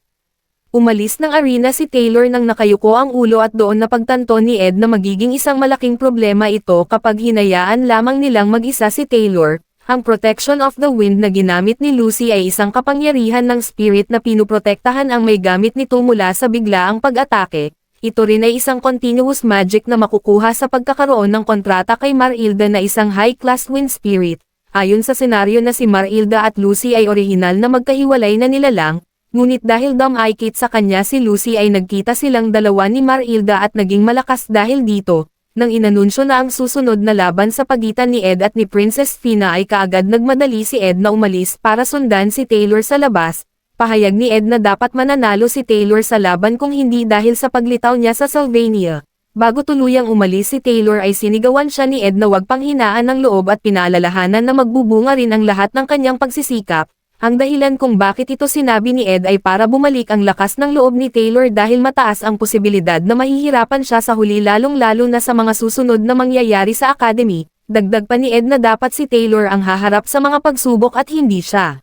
Umalis ng arena si Taylor nang nakayuko ang ulo at doon napagtanto ni Ed na magiging isang malaking problema ito kapag hinayaan lamang nilang mag-isa si Taylor. Ang Protection of the Wind na ginamit ni Lucy ay isang kapangyarihan ng spirit na pinuprotektahan ang may gamit nito mula sa biglaang pag-atake. Ito rin ay isang continuous magic na makukuha sa pagkakaroon ng kontrata kay Marilda na isang high-class wind spirit. Ayon sa senaryo na si Marilda at Lucy ay orihinal na magkahiwalay na nilalang, ngunit dahil dumikit sa kanya si Lucy ay nagkita silang dalawa ni Marilda at naging malakas dahil dito. Nang inanunsyo na ang susunod na laban sa pagitan ni Ed at ni Princess Fina ay kaagad nagmadali si Ed na umalis para sundan si Taylor sa labas. Pahayag ni Ed na dapat mananalo si Taylor sa laban kung hindi dahil sa paglitaw niya sa Sylvania. Bago tuluyang umalis si Taylor ay sinigawan siya ni Ed na huwag panghinaan ng loob at pinaalalahanan na magbubunga rin ang lahat ng kanyang pagsisikap. Ang dahilan kung bakit ito sinabi ni Ed ay para bumalik ang lakas ng loob ni Taylor dahil mataas ang posibilidad na mahihirapan siya sa huli lalong-lalo na sa mga susunod na mangyayari sa academy. Dagdag pa ni Ed na dapat si Taylor ang haharap sa mga pagsubok at hindi siya.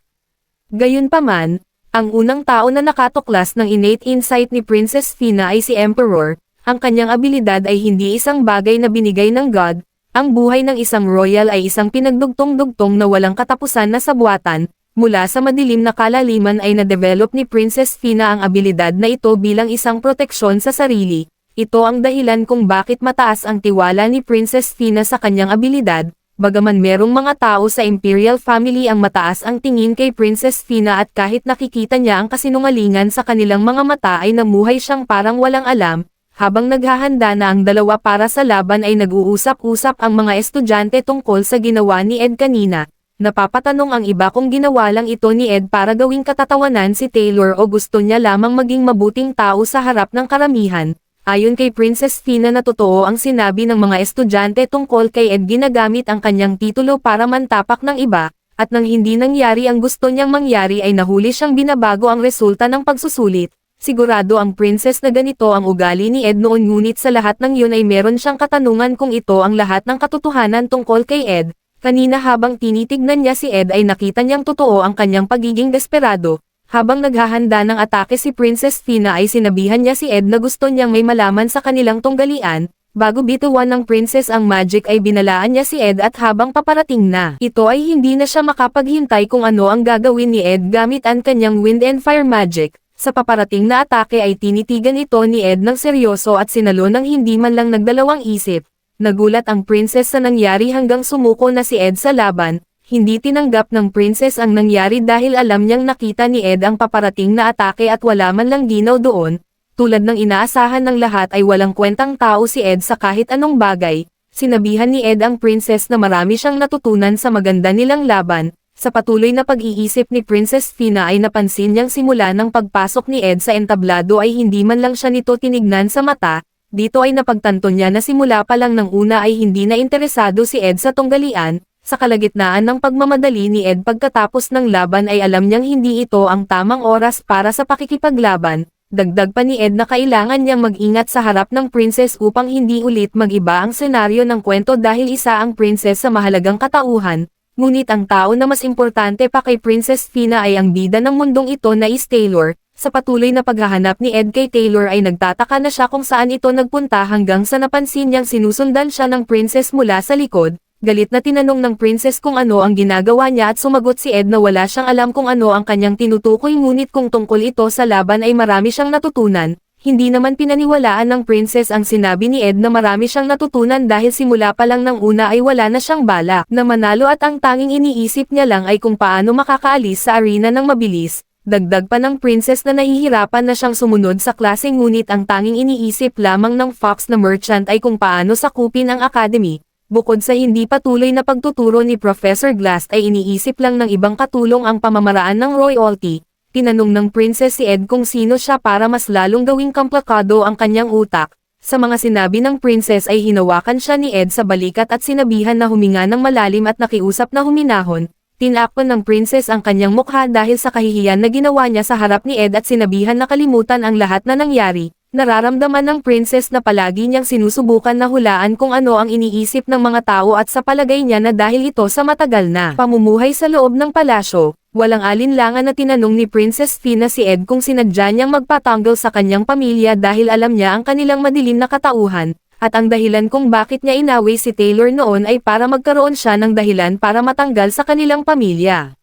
Gayunpaman, ang unang tao na nakatuklas ng innate insight ni Princess Fina ay si Emperor. Ang kanyang abilidad ay hindi isang bagay na binigay ng God. Ang buhay ng isang royal ay isang pinagdugtong-dugtong na walang katapusan na sabuatan. Mula sa madilim na kalaliman ay na-develop ni Princess Fina ang abilidad na ito bilang isang proteksyon sa sarili. Ito ang dahilan kung bakit mataas ang tiwala ni Princess Fina sa kanyang abilidad. Bagaman merong mga tao sa Imperial Family ang mataas ang tingin kay Princess Fina at kahit nakikita niya ang kasinungalingan sa kanilang mga mata ay namuhay siyang parang walang alam. Habang naghahanda na ang dalawa para sa laban ay nag-uusap-usap ang mga estudyante tungkol sa ginawa ni Ed kanina. Napapatanong ang iba kung ginawa lang ito ni Ed para gawing katatawanan si Taylor o gusto niya lamang maging mabuting tao sa harap ng karamihan. Ayon kay Princess Fina na totoo ang sinabi ng mga estudyante tungkol kay Ed, ginagamit ang kanyang titulo para mantapak ng iba, at nang hindi nangyari ang gusto niyang mangyari ay nahuli siyang binabago ang resulta ng pagsusulit. Sigurado ang princess na ganito ang ugali ni Ed noon, ngunit sa lahat ng yun ay meron siyang katanungan kung ito ang lahat ng katotohanan tungkol kay Ed. Kanina habang tinitignan niya si Ed ay nakita niyang totoo ang kanyang pagiging desperado. Habang naghahanda ng atake si Princess Fina ay sinabihan niya si Ed na gusto niyang may malaman sa kanilang tunggalian. Bago bituan ng princess ang magic ay binalaan niya si Ed at habang paparating na ito ay hindi na siya makapaghintay kung ano ang gagawin ni Ed gamit ang kanyang wind and fire magic. Sa paparating na atake ay tinitigan ito ni Ed ng seryoso at sinalo ng hindi man lang nagdalawang isip. Nagulat ang princess sa nangyari hanggang sumuko na si Ed sa laban. Hindi tinanggap ng princess ang nangyari dahil alam niyang nakita ni Ed ang paparating na atake at wala man lang ginaw doon. Tulad ng inaasahan ng lahat ay walang kwentang tao si Ed sa kahit anong bagay. Sinabihan ni Ed ang princess na marami siyang natutunan sa maganda nilang laban. Sa patuloy na pag-iisip ni Princess Fina ay napansin niyang simula ng pagpasok ni Ed sa entablado ay hindi man lang siya nito tinignan sa mata. Dito ay napagtanto niya na simula pa lang ng una ay hindi na interesado si Ed sa tunggalian. Sa kalagitnaan ng pagmamadali ni Ed pagkatapos ng laban ay alam niyang hindi ito ang tamang oras para sa pakikipaglaban. Dagdag pa ni Ed na kailangan niyang mag-ingat sa harap ng princess upang hindi ulit mag-iba ang senaryo ng kwento dahil isa ang princess sa mahalagang katauhan. Ngunit ang tao na mas importante pa kay Princess Fina ay ang bida ng mundong ito na is Taylor. Sa patuloy na paghahanap ni Ed kay Taylor ay nagtataka na siya kung saan ito nagpunta hanggang sa napansin niyang sinusundan siya ng princess mula sa likod. Galit na tinanong ng princess kung ano ang ginagawa niya at sumagot si Ed na wala siyang alam kung ano ang kanyang tinutukoy, ngunit kung tungkol ito sa laban ay marami siyang natutunan. Hindi naman pinaniwalaan ng princess ang sinabi ni Ed na marami siyang natutunan dahil simula pa lang ng una ay wala na siyang balak na manalo at ang tanging iniisip niya lang ay kung paano makakaalis sa arena ng mabilis. Dagdag pa ng princess na nahihirapan na siyang sumunod sa klase, ngunit ang tanging iniisip lamang ng fox na merchant ay kung paano sakupin ang academy. Bukod sa hindi patuloy na pagtuturo ni Professor Glass ay iniisip lang ng ibang katulong ang pamamaraan ng royalty. Tinanong ng princess si Ed kung sino siya para mas lalong gawing komplikado ang kanyang utak. Sa mga sinabi ng princess ay hinawakan siya ni Ed sa balikat at sinabihan na huminga ng malalim at nakiusap na huminahon. Tinakpan ng princess ang kanyang mukha dahil sa kahihiyan na ginawa niya sa harap ni Ed at sinabihan na kalimutan ang lahat na nangyari. Nararamdaman ng princess na palagi niyang sinusubukan na hulaan kung ano ang iniisip ng mga tao at sa palagay niya na dahil ito sa matagal na pamumuhay sa loob ng palasyo, Walang alinlangan na tinanong ni Princess Fina si Ed kung sinadya niyang magpatanggol sa kanyang pamilya dahil alam niya ang kanilang madilim na katauhan, at ang dahilan kung bakit niya inaway si Taylor noon ay para magkaroon siya ng dahilan para matanggal sa kanilang pamilya.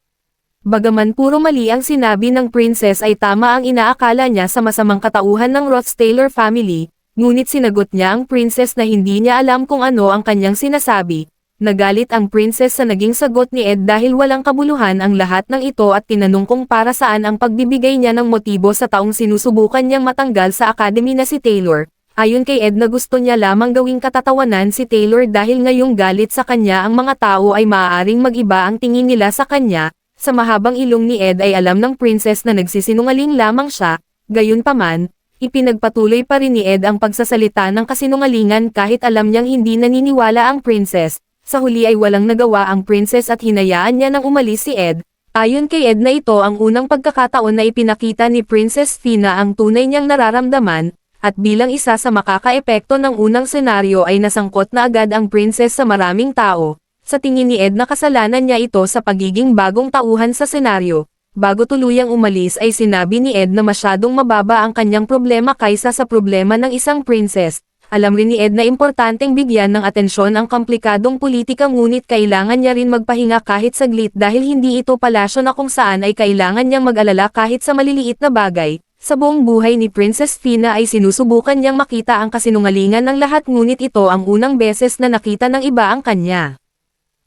Bagaman puro mali ang sinabi ng princess ay tama ang inaakala niya sa masamang katauhan ng Roth Taylor family, ngunit sinagot niya ang princess na hindi niya alam kung ano ang kanyang sinasabi. Nagalit ang princess sa naging sagot ni Ed dahil walang kabuluhan ang lahat ng ito at tinanong kung para saan ang pagbibigay niya ng motibo sa taong sinusubukan niyang matanggal sa academy na si Taylor. Ayon kay Ed na gusto niya lamang gawing katatawanan si Taylor dahil ngayong galit sa kanya ang mga tao ay maaaring mag-iba ang tingin nila sa kanya. Sa mahabang ilong ni Ed ay alam ng princess na nagsisinungaling lamang siya, gayunpaman, ipinagpatuloy pa rin ni Ed ang pagsasalita ng kasinungalingan kahit alam niyang hindi naniniwala ang princess. Sa huli ay walang nagawa ang princess at hinayaan niya nang umalis si Ed. Ayon kay Ed na ito ang unang pagkakataon na ipinakita ni Princess Fina ang tunay niyang nararamdaman, at bilang isa sa makakaepekto ng unang senaryo ay nasangkot na agad ang princess sa maraming tao. Sa tingin ni Ed na kasalanan niya ito sa pagiging bagong tauhan sa senaryo. Bago tuluyang umalis ay sinabi ni Ed na masyadong mababa ang kanyang problema kaysa sa problema ng isang princess. Alam rin ni Ed na importanteng bigyan ng atensyon ang komplikadong politika ngunit kailangan niya rin magpahinga kahit saglit dahil hindi ito palasyo na kung saan ay kailangan niyang mag-alala kahit sa maliliit na bagay. Sa buong buhay ni Princess Fina ay sinusubukan niyang makita ang kasinungalingan ng lahat ngunit ito ang unang beses na nakita ng iba ang kanya.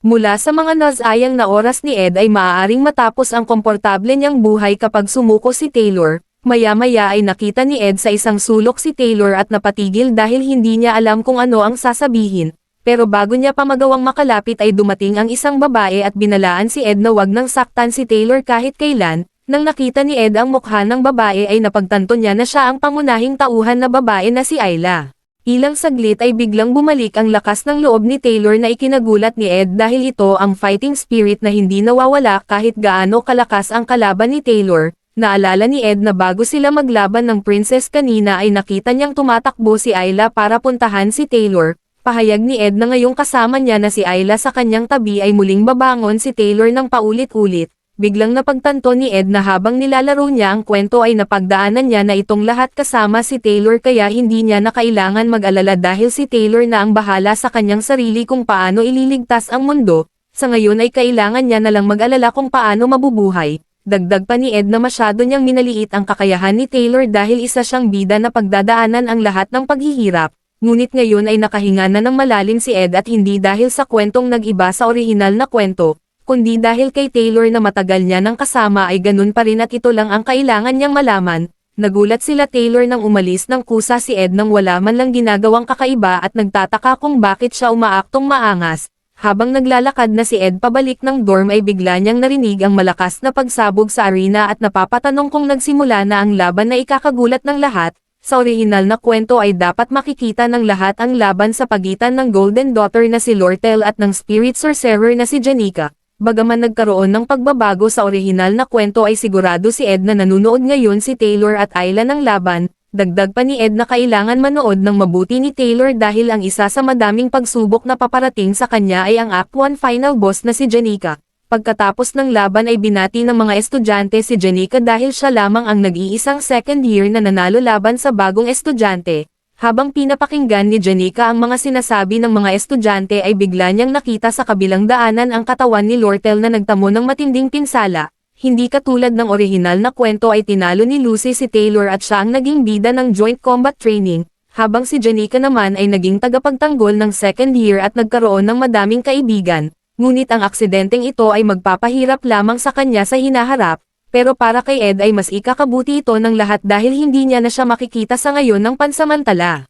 Mula sa mga nasayang na oras ni Ed ay maaaring matapos ang komportable niyang buhay kapag sumuko si Taylor. Maya-maya ay nakita ni Ed sa isang sulok si Taylor at napatigil dahil hindi niya alam kung ano ang sasabihin. Pero bago niya pa magawang makalapit ay dumating ang isang babae at binalaan si Ed na wag nang saktan si Taylor kahit kailan. Nang nakita ni Ed ang mukha ng babae ay napagtanto niya na siya ang pangunahing tauhan na babae na si Ayla. Ilang saglit ay biglang bumalik ang lakas ng loob ni Taylor na ikinagulat ni Ed dahil ito ang fighting spirit na hindi nawawala kahit gaano kalakas ang kalaban ni Taylor. Naalala ni Ed na bago sila maglaban ng princess kanina ay nakita niyang tumatakbo si Ayla para puntahan si Taylor. Pahayag ni Ed na ngayong kasama niya na si Ayla sa kanyang tabi ay muling babangon si Taylor ng paulit-ulit. Biglang napagtanto ni Ed na habang nilalaro niya ang kwento ay napagdaanan niya na itong lahat kasama si Taylor kaya hindi niya na kailangan mag-alala dahil si Taylor na ang bahala sa kanyang sarili kung paano ililigtas ang mundo. Sa ngayon ay kailangan niya na lang mag-alala kung paano mabubuhay. Dagdag pa ni Ed na masyado niyang minaliit ang kakayahan ni Taylor dahil isa siyang bida na pagdadaanan ang lahat ng paghihirap. Ngunit ngayon ay nakahinga na ng malalim si Ed at hindi dahil sa kwentong nag-iba sa orihinal na kwento, kundi dahil kay Taylor na matagal niya ng kasama ay ganun pa rin at ito lang ang kailangan niyang malaman. Nagulat sila Taylor nang umalis ng kusa si Ed nang wala man lang ginagawang kakaiba at nagtataka kung bakit siya umaaktong maangas. Habang naglalakad na si Ed pabalik ng dorm ay bigla niyang narinig ang malakas na pagsabog sa arena at napapatanong kung nagsimula na ang laban na ikakagulat ng lahat. Sa orihinal na kwento ay dapat makikita ng lahat ang laban sa pagitan ng Golden Daughter na si Lortel at ng Spirit Sorcerer na si Janica. Bagaman nagkaroon ng pagbabago sa orihinal na kwento ay sigurado si Ed na nanunood ngayon si Taylor at Ayla ng laban. Dagdag pa ni Ed na kailangan manood ng mabuti ni Taylor dahil ang isa sa madaming pagsubok na paparating sa kanya ay ang Act 1 final boss na si Janica. Pagkatapos ng laban ay binati ng mga estudyante si Janica dahil siya lamang ang nag-iisang second year na nanalo laban sa bagong estudyante. Habang pinapakinggan ni Janica ang mga sinasabi ng mga estudyante ay bigla niyang nakita sa kabilang daanan ang katawan ni Lortel na nagtamo ng matinding pinsala. Hindi katulad ng orihinal na kwento ay tinalo ni Lucy si Taylor at siya ang naging bida ng joint combat training, habang si Janica naman ay naging tagapagtanggol ng second year at nagkaroon ng madaming kaibigan. Ngunit ang aksidenteng ito ay magpapahirap lamang sa kanya sa hinaharap, pero para kay Ed ay mas ikakabuti ito ng lahat dahil hindi niya na siya makikita sa ngayon ng pansamantala.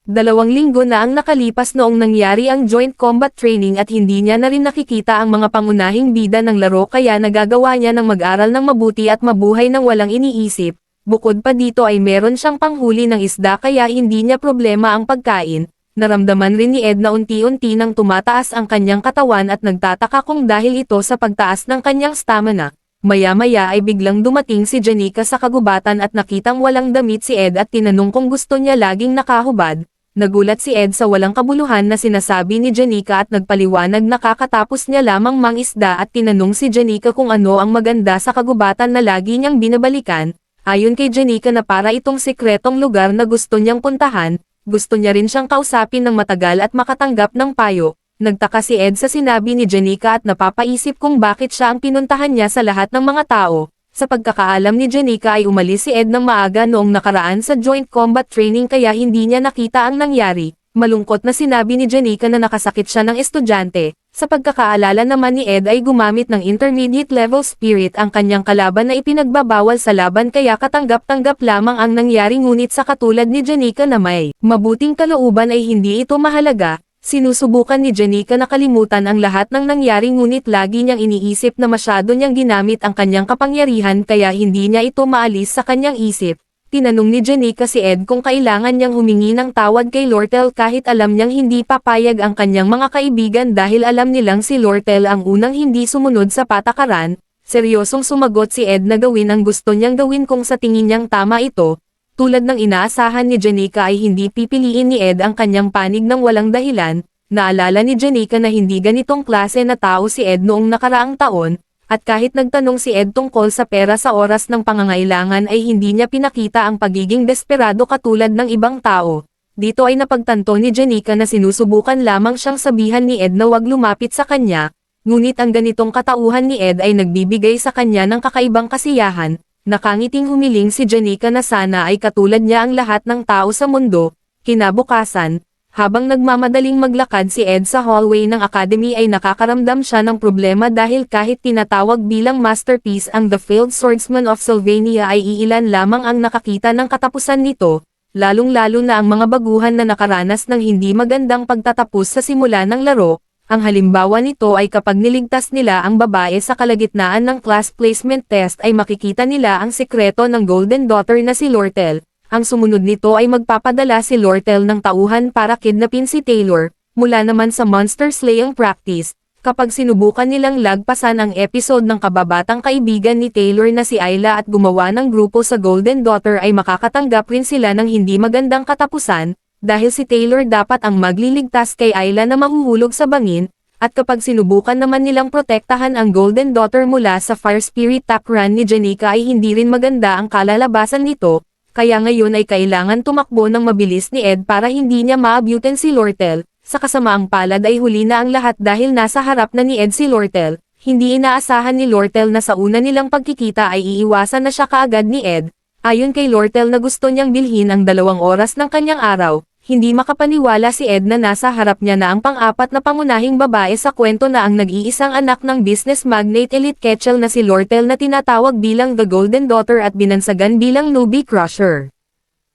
2 linggo na ang nakalipas noong nangyari ang joint combat training at hindi niya na rin nakikita ang mga pangunahing bida ng laro kaya nagagawa niya ng mag-aral ng mabuti at mabuhay ng walang iniisip. Bukod pa dito ay meron siyang panghuli ng isda kaya hindi niya problema ang pagkain. Naramdaman rin ni Ed na unti-unti nang tumataas ang kanyang katawan at nagtataka kung dahil ito sa pagtaas ng kanyang stamina. Maya-maya ay biglang dumating si Janica sa kagubatan at nakitang walang damit si Ed at tinanong kung gusto niya laging nakahubad. Nagulat si Ed sa walang kabuluhan na sinasabi ni Janica at nagpaliwanag na kakatapos niya lamang mangisda at tinanong si Janica kung ano ang maganda sa kagubatan na lagi niyang binabalikan. Ayon kay Janica na para itong sikretong lugar na gusto niyang puntahan, gusto niya rin siyang kausapin ng matagal at makatanggap ng payo. Nagtaka si Ed sa sinabi ni Janica at napapaisip kung bakit siya ang pinuntahan niya sa lahat ng mga tao. Sa pagkakaalam ni Janica ay umalis si Ed ng maaga noong nakaraan sa joint combat training kaya hindi niya nakita ang nangyari. Malungkot na sinabi ni Janica na nakasakit siya ng estudyante. Sa pagkakaalala naman ni Ed ay gumamit ng intermediate level spirit ang kanyang kalaban na ipinagbabawal sa laban kaya katanggap-tanggap lamang ang nangyari ngunit sa katulad ni Janica na may mabuting kalooban ay hindi ito mahalaga. Sinusubukan ni Janica na kalimutan ang lahat ng nangyari ngunit lagi niyang iniisip na masyado niyang ginamit ang kanyang kapangyarihan kaya hindi niya ito maalis sa kanyang isip. Tinanong ni Janica si Ed kung kailangan niyang humingi ng tawad kay Lortel kahit alam niyang hindi papayag ang kanyang mga kaibigan dahil alam nilang si Lortel ang unang hindi sumunod sa patakaran. Seryosong sumagot si Ed na gawin ang gusto niyang gawin kung sa tingin niyang tama ito. Tulad ng inaasahan ni Janica ay hindi pipiliin ni Ed ang kanyang panig ng walang dahilan. Naalala ni Janica na hindi ganitong klase na tao si Ed noong nakaraang taon, at kahit nagtanong si Ed tungkol sa pera sa oras ng pangangailangan ay hindi niya pinakita ang pagiging desperado katulad ng ibang tao. Dito ay napagtanto ni Janica na sinusubukan lamang siyang sabihan ni Ed na wag lumapit sa kanya, ngunit ang ganitong katauhan ni Ed ay nagbibigay sa kanya ng kakaibang kasiyahan. Nakangiting humiling si Janica na sana ay katulad niya ang lahat ng tao sa mundo. Kinabukasan, habang nagmamadaling maglakad si Ed sa hallway ng academy ay nakakaramdam siya ng problema dahil kahit tinatawag bilang masterpiece ang The Failed Swordsman of Sylvania ay iilan lamang ang nakakita ng katapusan nito, lalong-lalo na ang mga baguhan na nakaranas ng hindi magandang pagtatapos sa simula ng laro. Ang halimbawa nito ay kapag niligtas nila ang babae sa kalagitnaan ng class placement test ay makikita nila ang sekreto ng Golden Daughter na si Lortel. Ang sumunod nito ay magpapadala si Lortel ng tauhan para kidnapin si Taylor, mula naman sa monster slaying practice. Kapag sinubukan nilang lagpasan ang episode ng kababatang kaibigan ni Taylor na si Ayla at gumawa ng grupo sa Golden Daughter ay makakatanggap rin sila ng hindi magandang katapusan. Dahil si Taylor dapat ang magliligtas kay Ayla na mahuhulog sa bangin, at kapag sinubukan naman nilang protektahan ang Golden Daughter mula sa Fire Spirit Tap Run ni Janica ay hindi rin maganda ang kalalabasan nito, kaya ngayon ay kailangan tumakbo ng mabilis ni Ed para hindi niya maabutin si Lortel. Sa kasamaang palad ay huli na ang lahat dahil nasa harap na ni Ed si Lortel. Hindi inaasahan ni Lortel na sa una nilang pagkikita ay iiwasan na siya kaagad ni Ed. Ayon kay Lortel na gusto niyang bilhin ang 2 oras ng kanyang araw. Hindi makapaniwala si Ed na nasa harap niya na ang pang-apat na pangunahing babae sa kwento na ang nag-iisang anak ng business magnate Elite Ketchel na si Lortel na tinatawag bilang The Golden Daughter at binansagan bilang Newbie Crusher.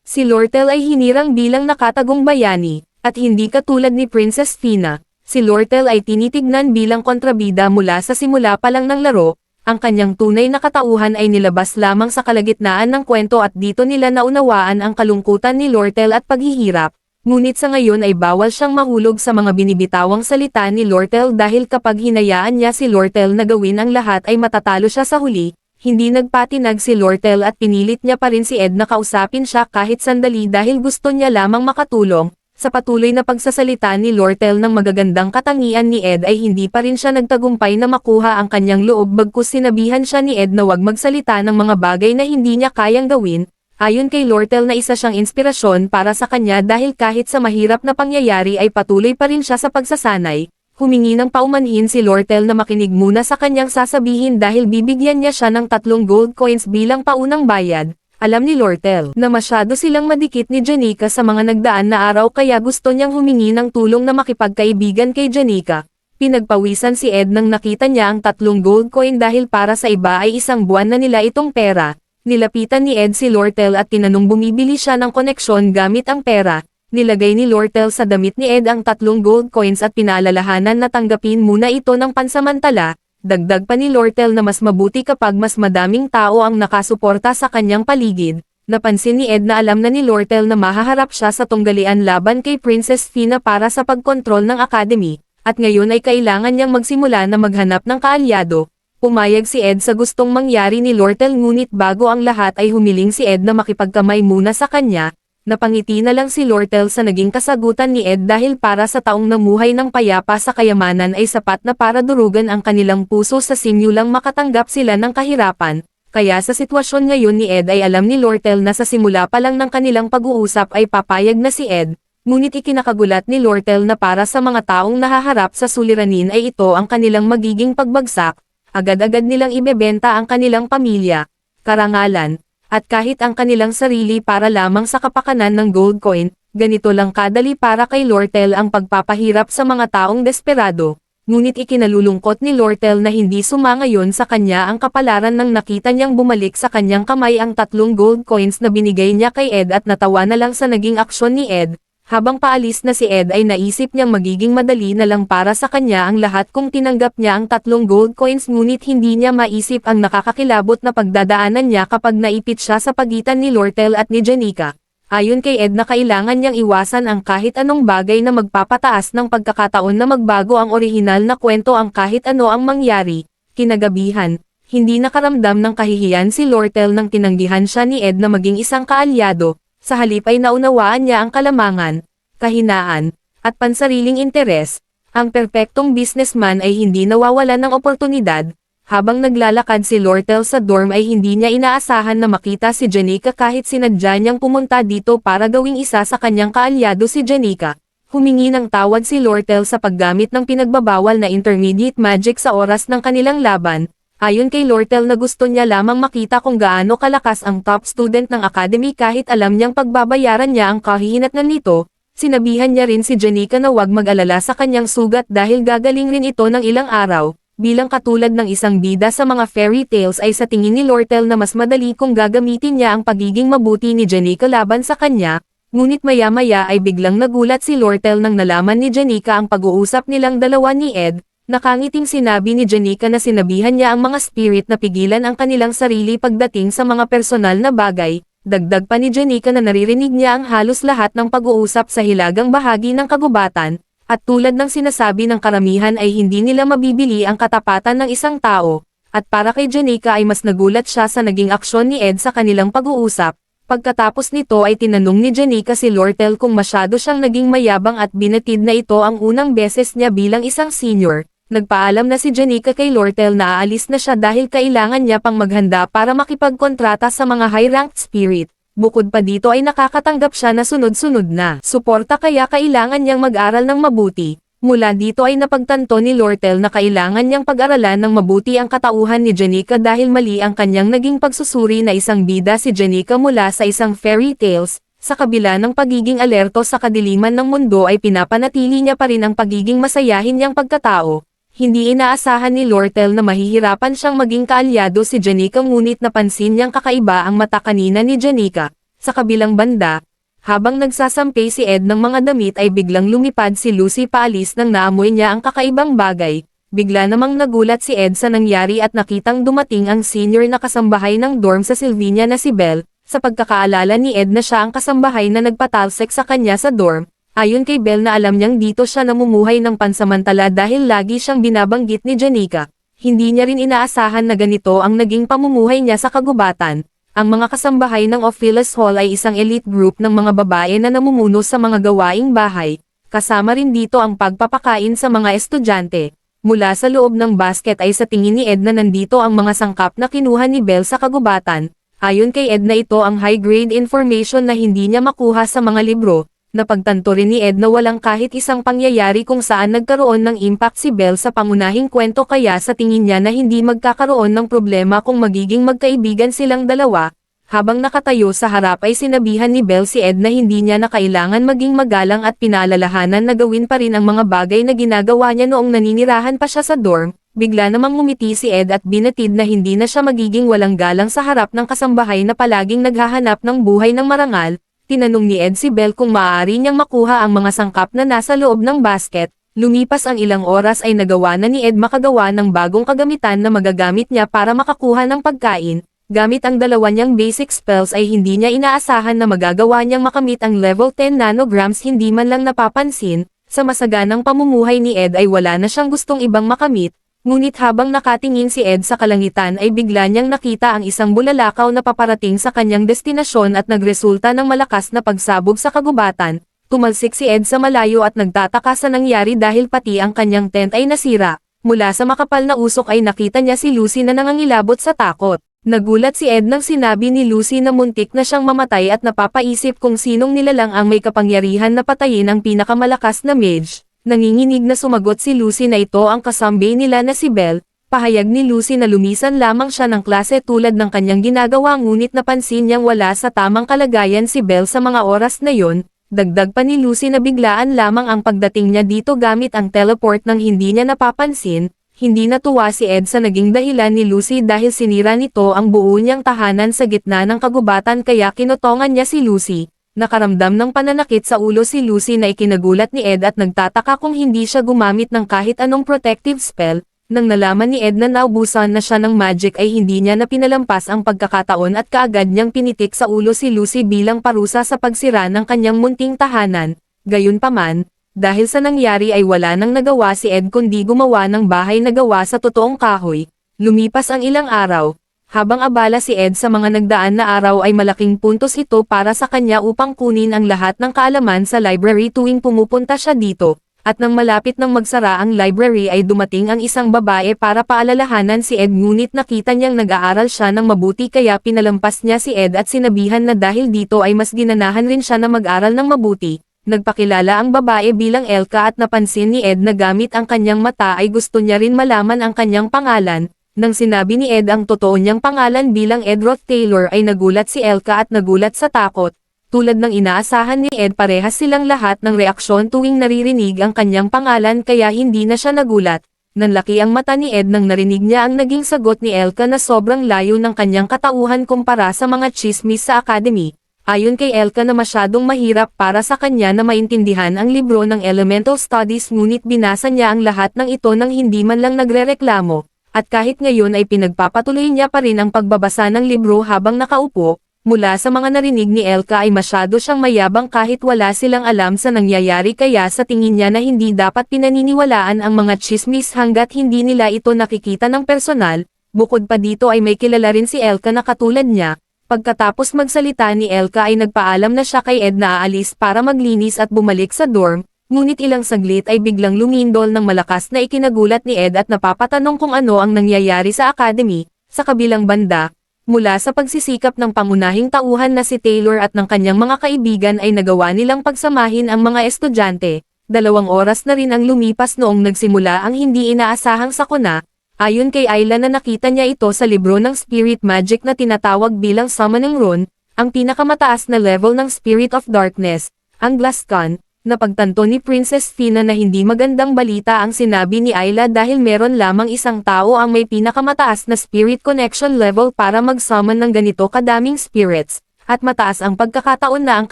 Si Lortel ay hinirang bilang nakatagong bayani, at hindi katulad ni Princess Fina. Si Lortel ay tinitignan bilang kontrabida mula sa simula pa lang ng laro. Ang kanyang tunay na katauhan ay nilabas lamang sa kalagitnaan ng kwento at dito nila naunawaan ang kalungkutan ni Lortel at paghihirap. Ngunit sa ngayon ay bawal siyang mahulog sa mga binibitawang salita ni Lortel dahil kapag hinayaan niya si Lortel na gawin ang lahat ay matatalo siya sa huli. Hindi nagpatinag si Lortel at pinilit niya pa rin si Ed na kausapin siya kahit sandali dahil gusto niya lamang makatulong. Sa patuloy na pagsasalita ni Lortel ng magagandang katangian ni Ed ay hindi pa rin siya nagtagumpay na makuha ang kanyang loob bagkus sinabihan siya ni Ed na wag magsalita ng mga bagay na hindi niya kayang gawin. Ayon kay Lortel na isa siyang inspirasyon para sa kanya dahil kahit sa mahirap na pangyayari ay patuloy pa rin siya sa pagsasanay. Humingi ng paumanhin si Lortel na makinig muna sa kanyang sasabihin dahil bibigyan niya siya ng 3 gold coins bilang paunang bayad. Alam ni Lortel na masyado silang madikit ni Janica sa mga nagdaan na araw kaya gusto niyang humingi ng tulong na makipagkaibigan kay Janica. Pinagpawisan si Ed nang nakita niya ang 3 gold coin dahil para sa iba ay 1 buwan na nila itong pera. Nilapitan ni Ed si Lortel at tinanong bumibili siya ng koneksyon gamit ang pera. Nilagay ni Lortel sa damit ni Ed ang 3 gold coins at pinaalalahanan na tanggapin muna ito ng pansamantala. Dagdag pa ni Lortel na mas mabuti kapag mas madaming tao ang nakasuporta sa kanyang paligid. Napansin ni Ed na alam na ni Lortel na mahaharap siya sa tunggalian laban kay Princess Fina para sa pagkontrol ng academy, at ngayon ay kailangan niyang magsimula na maghanap ng kaalyado. Pumayag si Ed sa gustong mangyari ni Lortel ngunit bago ang lahat ay humiling si Ed na makipagkamay muna sa kanya. Napangiti na lang si Lortel sa naging kasagutan ni Ed dahil para sa taong namuhay ng payapa sa kayamanan ay sapat na para durugan ang kanilang puso sa simulang makatanggap sila ng kahirapan. Kaya sa sitwasyon ngayon ni Ed ay alam ni Lortel na sa simula pa lang ng kanilang pag-uusap ay papayag na si Ed, ngunit ikinakagulat ni Lortel na para sa mga taong nahaharap sa suliranin ay ito ang kanilang magiging pagbagsak, agad-agad nilang ibebenta ang kanilang pamilya, karangalan, at kahit ang kanilang sarili para lamang sa kapakanan ng gold coin. Ganito lang kadali para kay Lortel ang pagpapahirap sa mga taong desperado. Ngunit ikinalulungkot ni Lortel na hindi sumangayon sa kanya ang kapalaran nang nakita niyang bumalik sa kanyang kamay ang 3 gold coins na binigay niya kay Ed at natawa na lang sa naging aksyon ni Ed. Habang paalis na si Ed ay naisip niyang magiging madali na lang para sa kanya ang lahat kung tinanggap niya ang 3 gold coins, ngunit hindi niya maisip ang nakakakilabot na pagdadaanan niya kapag naipit siya sa pagitan ni Lortel at ni Janica. Ayon kay Ed na kailangan niyang iwasan ang kahit anong bagay na magpapataas ng pagkakataon na magbago ang orihinal na kwento ang kahit ano ang mangyari. Kinagabihan, hindi nakaramdam ng kahihiyan si Lortel nang tinanggihan siya ni Ed na maging isang kaalyado. Sa halip ay naunawaan niya ang kalamangan, kahinaan, at pansariling interes. Ang perpektong businessman ay hindi nawawalan ng oportunidad. Habang naglalakad si Lortel sa dorm ay hindi niya inaasahan na makita si Janica kahit sinadya niyang pumunta dito para gawing isa sa kanyang kaalyado si Janica. Humingi ng tawad si Lortel sa paggamit ng pinagbabawal na intermediate magic sa oras ng kanilang laban. Ayon kay Lortel na gusto niya lamang makita kung gaano kalakas ang top student ng academy kahit alam niyang pagbabayaran niya ang kahihinatnan nito. Sinabihan niya rin si Janica na huwag mag-alala sa kanyang sugat dahil gagaling rin ito ng ilang araw. Bilang katulad ng isang bida sa mga fairy tales ay sa tingin ni Lortel na mas madali kung gagamitin niya ang pagiging mabuti ni Janica laban sa kanya. Ngunit maya-maya ay biglang nagulat si Lortel nang nalaman ni Janica ang pag-uusap nilang dalawa ni Ed. Nakangiting sinabi ni Janica na sinabihan niya ang mga spirit na pigilan ang kanilang sarili pagdating sa mga personal na bagay. Dagdag pa ni Janica na naririnig niya ang halos lahat ng pag-uusap sa hilagang bahagi ng kagubatan, at tulad ng sinasabi ng karamihan ay hindi nila mabibili ang katapatan ng isang tao, at para kay Janica ay mas nagulat siya sa naging aksyon ni Ed sa kanilang pag-uusap. Pagkatapos nito ay tinanong ni Janica si Lortel kung masyado siyang naging mayabang at binatid na ito ang unang beses niya bilang isang senior. Nagpaalam na si Janica kay Lortel na aalis na siya dahil kailangan niya pang maghanda para makipagkontrata sa mga high-ranked spirit. Bukod pa dito ay nakakatanggap siya na sunod-sunod na suporta kaya kailangan niyang mag-aral ng mabuti. Mula dito ay napagtanto ni Lortel na kailangan niyang pag-aralan ng mabuti ang katauhan ni Janica dahil mali ang kanyang naging pagsusuri na isang bida si Janica mula sa isang fairy tales. Sa kabila ng pagiging alerto sa kadiliman ng mundo ay pinapanatili niya pa rin ang pagiging masayahin niyang pagkatao. Hindi inaasahan ni Lortel na mahihirapan siyang maging kaalyado si Janica, ngunit napansin niyang kakaiba ang mata kanina ni Janica. Sa kabilang banda, habang nagsasampay si Ed ng mga damit ay biglang lumipad si Lucy paalis nang naamoy niya ang kakaibang bagay. Bigla namang nagulat si Ed sa nangyari at nakitang dumating ang senior na kasambahay ng dorm sa Sylvania na si Belle. Sa pagkakaalala ni Ed na siya ang kasambahay na nagpatalsik sa kanya sa dorm. Ayon kay Belle na alam niyang dito siya namumuhay ng pansamantala dahil lagi siyang binabanggit ni Janica. Hindi niya rin inaasahan na ganito ang naging pamumuhay niya sa kagubatan. Ang mga kasambahay ng Ophilas Hall ay isang elite group ng mga babae na namumuno sa mga gawaing bahay. Kasama rin dito ang pagpapakain sa mga estudyante. Mula sa loob ng basket ay sa tingin ni Ed na nandito ang mga sangkap na kinuha ni Belle sa kagubatan. Ayon kay Ed na ito ang high-grade information na hindi niya makuha sa mga libro. Napagtanto rin ni Ed na walang kahit isang pangyayari kung saan nagkaroon ng impact si Belle sa pangunahing kwento kaya sa tingin niya na hindi magkakaroon ng problema kung magiging magkaibigan silang dalawa. Habang nakatayo sa harap ay sinabihan ni Belle si Ed na hindi niya na kailangan maging magalang at pinaalalahanan na gawin pa rin ang mga bagay na ginagawa niya noong naninirahan pa siya sa dorm. Bigla namang ngumiti si Ed at binatid na hindi na siya magiging walang galang sa harap ng kasambahay na palaging naghahanap ng buhay ng marangal. Tinanong ni Ed si Belle kung maaari niyang makuha ang mga sangkap na nasa loob ng basket. Lumipas ang ilang oras ay nagawa na ni Ed makagawa ng bagong kagamitan na magagamit niya para makakuha ng pagkain. Gamit ang dalawa niyang basic spells ay hindi niya inaasahan na magagawa niyang makamit ang level 10 nanograms, hindi man lang napapansin. Sa masaganang pamumuhay ni Ed ay wala na siyang gustong ibang makamit. Ngunit habang nakatingin si Ed sa kalangitan ay bigla niyang nakita ang isang bulalakaw na paparating sa kanyang destinasyon at nagresulta ng malakas na pagsabog sa kagubatan. Tumalsik si Ed sa malayo at nagtataka sa nangyari dahil pati ang kanyang tent ay nasira. Mula sa makapal na usok ay nakita niya si Lucy na nangangilabot sa takot. Nagulat si Ed nang sinabi ni Lucy na muntik na siyang mamatay at napapaisip kung sinong nilalang ang may kapangyarihan na patayin ang pinakamalakas na mage. Nanginginig na sumagot si Lucy na ito ang kasambahay nila na si Belle. Pahayag ni Lucy na lumisan lamang siya ng klase tulad ng kanyang ginagawa ngunit napansin niyang wala sa tamang kalagayan si Belle sa mga oras na yon. Dagdag pa ni Lucy na biglaan lamang ang pagdating niya dito gamit ang teleport nang hindi niya napapansin. Hindi natuwa si Ed sa naging dahilan ni Lucy dahil sinira nito ang buo niyang tahanan sa gitna ng kagubatan kaya kinutongan niya si Lucy. Nakaramdam ng pananakit sa ulo si Lucy na ikinagulat ni Ed at nagtataka kung hindi siya gumamit ng kahit anong protective spell. Nang nalaman ni Ed na naubusan na siya ng magic ay hindi niya na pinalampas ang pagkakataon at kaagad niyang pinitik sa ulo si Lucy bilang parusa sa pagsira ng kanyang munting tahanan. Gayunpaman, dahil sa nangyari ay wala nang nagawa si Ed kundi gumawa ng bahay na gawa sa totoong kahoy. Lumipas ang ilang araw. Habang abala si Ed sa mga nagdaan na araw ay malaking puntos ito para sa kanya upang kunin ang lahat ng kaalaman sa library tuwing pumupunta siya dito. At nang malapit nang magsara ang library ay dumating ang isang babae para paalalahanan si Ed ngunit nakita niyang nag-aaral siya ng mabuti kaya pinalampas niya si Ed at sinabihan na dahil dito ay mas ginanahan rin siya na mag-aral ng mabuti. Nagpakilala ang babae bilang Elka at napansin ni Ed na gamit ang kanyang mata ay gusto niya rin malaman ang kanyang pangalan. Nang sinabi ni Ed ang totoo niyang pangalan bilang Edroth Taylor ay nagulat si Elka at nagulat sa takot. Tulad ng inaasahan ni Ed parehas silang lahat ng reaksyon tuwing naririnig ang kanyang pangalan kaya hindi na siya nagulat. Nanlaki ang mata ni Ed nang narinig niya ang naging sagot ni Elka na sobrang layo ng kanyang katauhan kumpara sa mga chismis sa academy. Ayon kay Elka na masyadong mahirap para sa kanya na maintindihan ang libro ng Elemental Studies ngunit binasa niya ang lahat ng ito nang hindi man lang nagrereklamo. At kahit ngayon ay pinagpapatuloy niya pa rin ang pagbabasa ng libro habang nakaupo, mula sa mga narinig ni Elka ay masyado siyang mayabang kahit wala silang alam sa nangyayari kaya sa tingin niya na hindi dapat pinaniniwalaan ang mga chismis hanggat hindi nila ito nakikita ng personal. Bukod pa dito ay may kilala rin si Elka na katulad niya. Pagkatapos magsalita ni Elka ay nagpaalam na siya kay Ed na aalis para maglinis at bumalik sa dorm. Ngunit ilang saglit ay biglang lumindol ng malakas na ikinagulat ni Ed at napapatanong kung ano ang nangyayari sa academy. Sa kabilang banda, mula sa pagsisikap ng pangunahing tauhan na si Taylor at ng kanyang mga kaibigan ay nagawa nilang pagsamahin ang mga estudyante. 2 oras na rin ang lumipas noong nagsimula ang hindi inaasahang sakuna. Ayon kay Ayla na nakita niya ito sa libro ng Spirit Magic na tinatawag bilang Summoning Rune, ang pinakamataas na level ng Spirit of Darkness, ang Glascan. Napagtanto ni Princess Fina na hindi magandang balita ang sinabi ni Ayla dahil meron lamang isang tao ang may pinakamataas na spirit connection level para mag-summon ng ganito kadaming spirits, at mataas ang pagkakataon na ang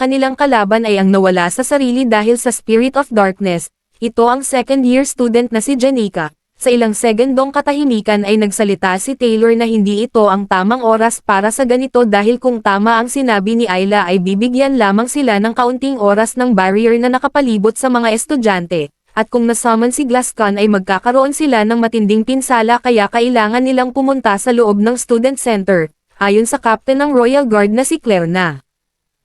kanilang kalaban ay ang nawala sa sarili dahil sa Spirit of Darkness. Ito ang second-year student na si Janika. Sa ilang segundong katahimikan ay nagsalita si Taylor na hindi ito ang tamang oras para sa ganito dahil kung tama ang sinabi ni Ayla ay bibigyan lamang sila ng kaunting oras ng barrier na nakapalibot sa mga estudyante, at kung nasummon si Glascan ay magkakaroon sila ng matinding pinsala kaya kailangan nilang pumunta sa loob ng student center, ayon sa captain ng Royal Guard na si Claire na.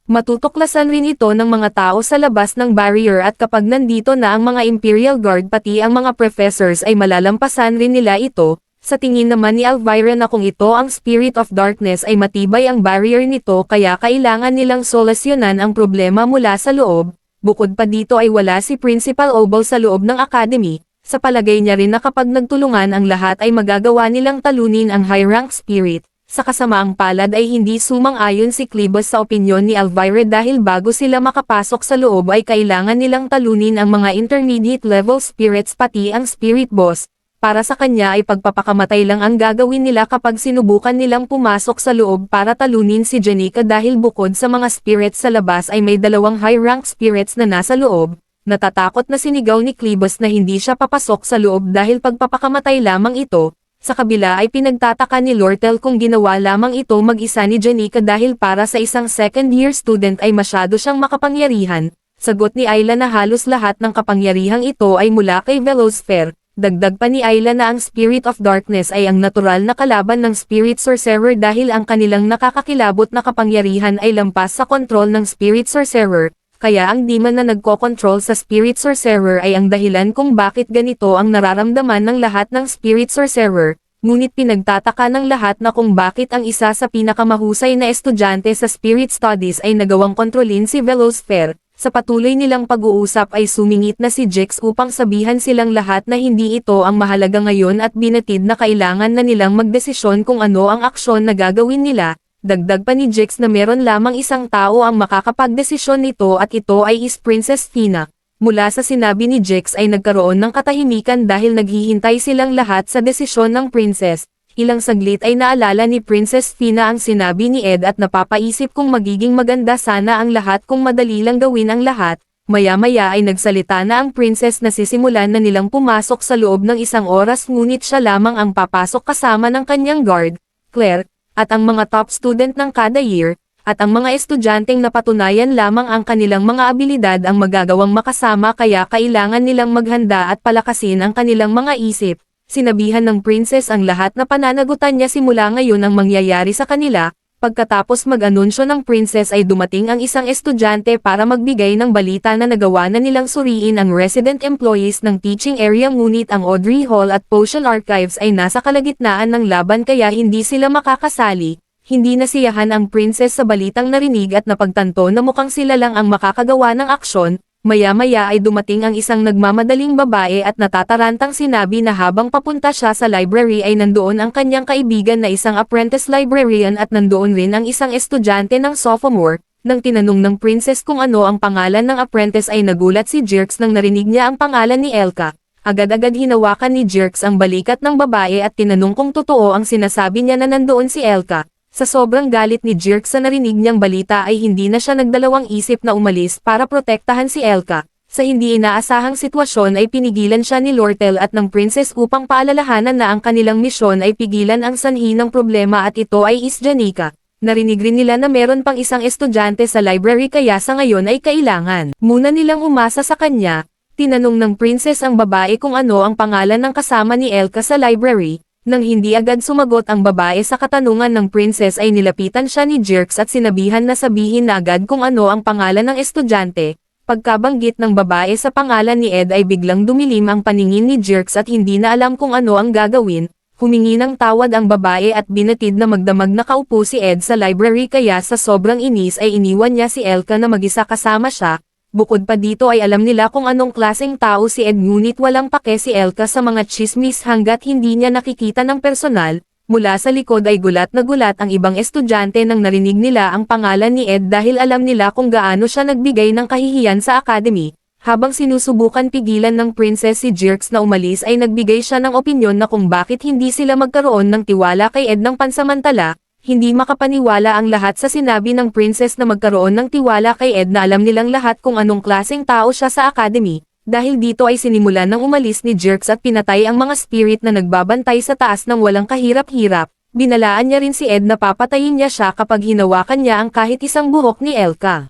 Matutuklasan rin ito ng mga tao sa labas ng barrier at kapag nandito na ang mga Imperial Guard pati ang mga professors ay malalampasan rin nila ito. Sa tingin naman ni Elvira na kung ito ang Spirit of Darkness ay matibay ang barrier nito kaya kailangan nilang solusyonan ang problema mula sa loob. Bukod pa dito ay wala si Principal Obel sa loob ng academy. Sa palagay niya rin na kapag nagtulungan ang lahat ay magagawa nilang talunin ang high-rank spirit. Sa kasamaang palad ay hindi sumang-ayon si Klebos sa opinyon ni Elvira dahil bago sila makapasok sa loob ay kailangan nilang talunin ang mga intermediate level spirits pati ang spirit boss. Para sa kanya ay pagpapakamatay lang ang gagawin nila kapag sinubukan nilang pumasok sa loob para talunin si Janika dahil bukod sa mga spirits sa labas ay may 2 high-rank spirits na nasa loob. Natatakot na sinigaw ni Klebos na hindi siya papasok sa loob dahil pagpapakamatay lamang ito. Sa kabila ay pinagtataka ni Lortel kung ginawa lamang ito mag-isa ni Janika dahil para sa isang second-year student ay masyado siyang makapangyarihan. Sagot ni Ayla na halos lahat ng kapangyarihang ito ay mula kay Velosphere. Dagdag pa ni Ayla na ang Spirit of Darkness ay ang natural na kalaban ng Spirit Sorcerer dahil ang kanilang nakakakilabot na kapangyarihan ay lampas sa kontrol ng Spirit Sorcerer, kaya ang demon na nagkokontrol sa Spirit Sorcerer ay ang dahilan kung bakit ganito ang nararamdaman ng lahat ng Spirit Sorcerer, ngunit pinagtataka ng lahat na kung bakit ang isa sa pinakamahusay na estudyante sa Spirit Studies ay nagawang kontrolin si Velosper. Sa patuloy nilang pag-uusap ay sumingit na si Jex upang sabihan silang lahat na hindi ito ang mahalaga ngayon at binatid na kailangan na nilang magdesisyon kung ano ang aksyon na gagawin nila. Dagdag pa ni Jex na meron lamang isang tao ang makakapagdesisyon nito at ito ay is Princess Fina. Mula sa sinabi ni Jex ay nagkaroon ng katahimikan dahil naghihintay silang lahat sa desisyon ng princess. Ilang saglit ay naalala ni Princess Fina ang sinabi ni Ed at napapaisip kung magiging maganda sana ang lahat kung madali lang gawin ang lahat. Maya-maya ay nagsalita na ang princess na sisimulan na nilang pumasok sa loob ng isang oras ngunit siya lamang ang papasok kasama ng kanyang guard, Claire, at ang mga top student ng kada year, at ang mga estudyanteng napatunayan lamang ang kanilang mga abilidad ang magagawang makasama kaya kailangan nilang maghanda at palakasin ang kanilang mga isip. Sinabihan ng princess ang lahat na pananagutan niya simula ngayon ang mangyayari sa kanila. Pagkatapos mag-anunsyo ng princess ay dumating ang isang estudyante para magbigay ng balita na nagawa na nilang suriin ang resident employees ng teaching area ngunit ang Audrey Hall at Potion Archives ay nasa kalagitnaan ng laban kaya hindi sila makakasali. Hindi nasiyahan ang princess sa balitang narinig at napagtanto na mukhang sila lang ang makakagawa ng aksyon. Maya-maya ay dumating ang isang nagmamadaling babae at natatarantang sinabi na habang papunta siya sa library ay nandoon ang kanyang kaibigan na isang apprentice librarian at nandoon rin ang isang estudyante ng sophomore. Nang tinanong ng princess kung ano ang pangalan ng apprentice ay nagulat si Jerks nang narinig niya ang pangalan ni Elka. Agad-agad hinawakan ni Jerks ang balikat ng babae at tinanong kung totoo ang sinasabi niya na nandoon si Elka. Sa sobrang galit ni Jerks sa narinig niyang balita ay hindi na siya nagdalawang isip na umalis para protektahan si Elka. Sa hindi inaasahang sitwasyon ay pinigilan siya ni Lortel at ng princess upang paalalahanan na ang kanilang misyon ay pigilan ang sanhi ng problema at ito ay is Janica. Narinig rin nila na meron pang isang estudyante sa library kaya sa ngayon ay kailangan muna nilang umasa sa kanya. Tinanong ng princess ang babae kung ano ang pangalan ng kasama ni Elka sa library. Nang hindi agad sumagot ang babae sa katanungan ng princess ay nilapitan siya ni Jerks at sinabihan na sabihin na agad kung ano ang pangalan ng estudyante. Pagkabanggit ng babae sa pangalan ni Ed ay biglang dumilim ang paningin ni Jerks at hindi na alam kung ano ang gagawin. Humingi ng tawad ang babae at binatid na magdamag nakaupo si Ed sa library kaya sa sobrang inis ay iniwan niya si Elka na mag-isa kasama siya. Bukod pa dito ay alam nila kung anong klaseng tao si Ed ngunit walang pake si Elka sa mga chismis hanggat hindi niya nakikita ng personal. Mula sa likod ay gulat na gulat ang ibang estudyante nang narinig nila ang pangalan ni Ed dahil alam nila kung gaano siya nagbigay ng kahihiyan sa academy. Habang sinusubukan pigilan ng princess si Jerks na umalis ay nagbigay siya ng opinyon na kung bakit hindi sila magkaroon ng tiwala kay Ed ng pansamantala. Hindi makapaniwala ang lahat sa sinabi ng princess na magkaroon ng tiwala kay Ed na alam nilang lahat kung anong klaseng tao siya sa academy. Dahil dito ay sinimulan ng umalis ni Jerks at pinatay ang mga spirit na nagbabantay sa taas ng walang kahirap-hirap. Binalaan niya rin si Ed na papatayin niya siya kapag hinawakan niya ang kahit isang buhok ni Elka.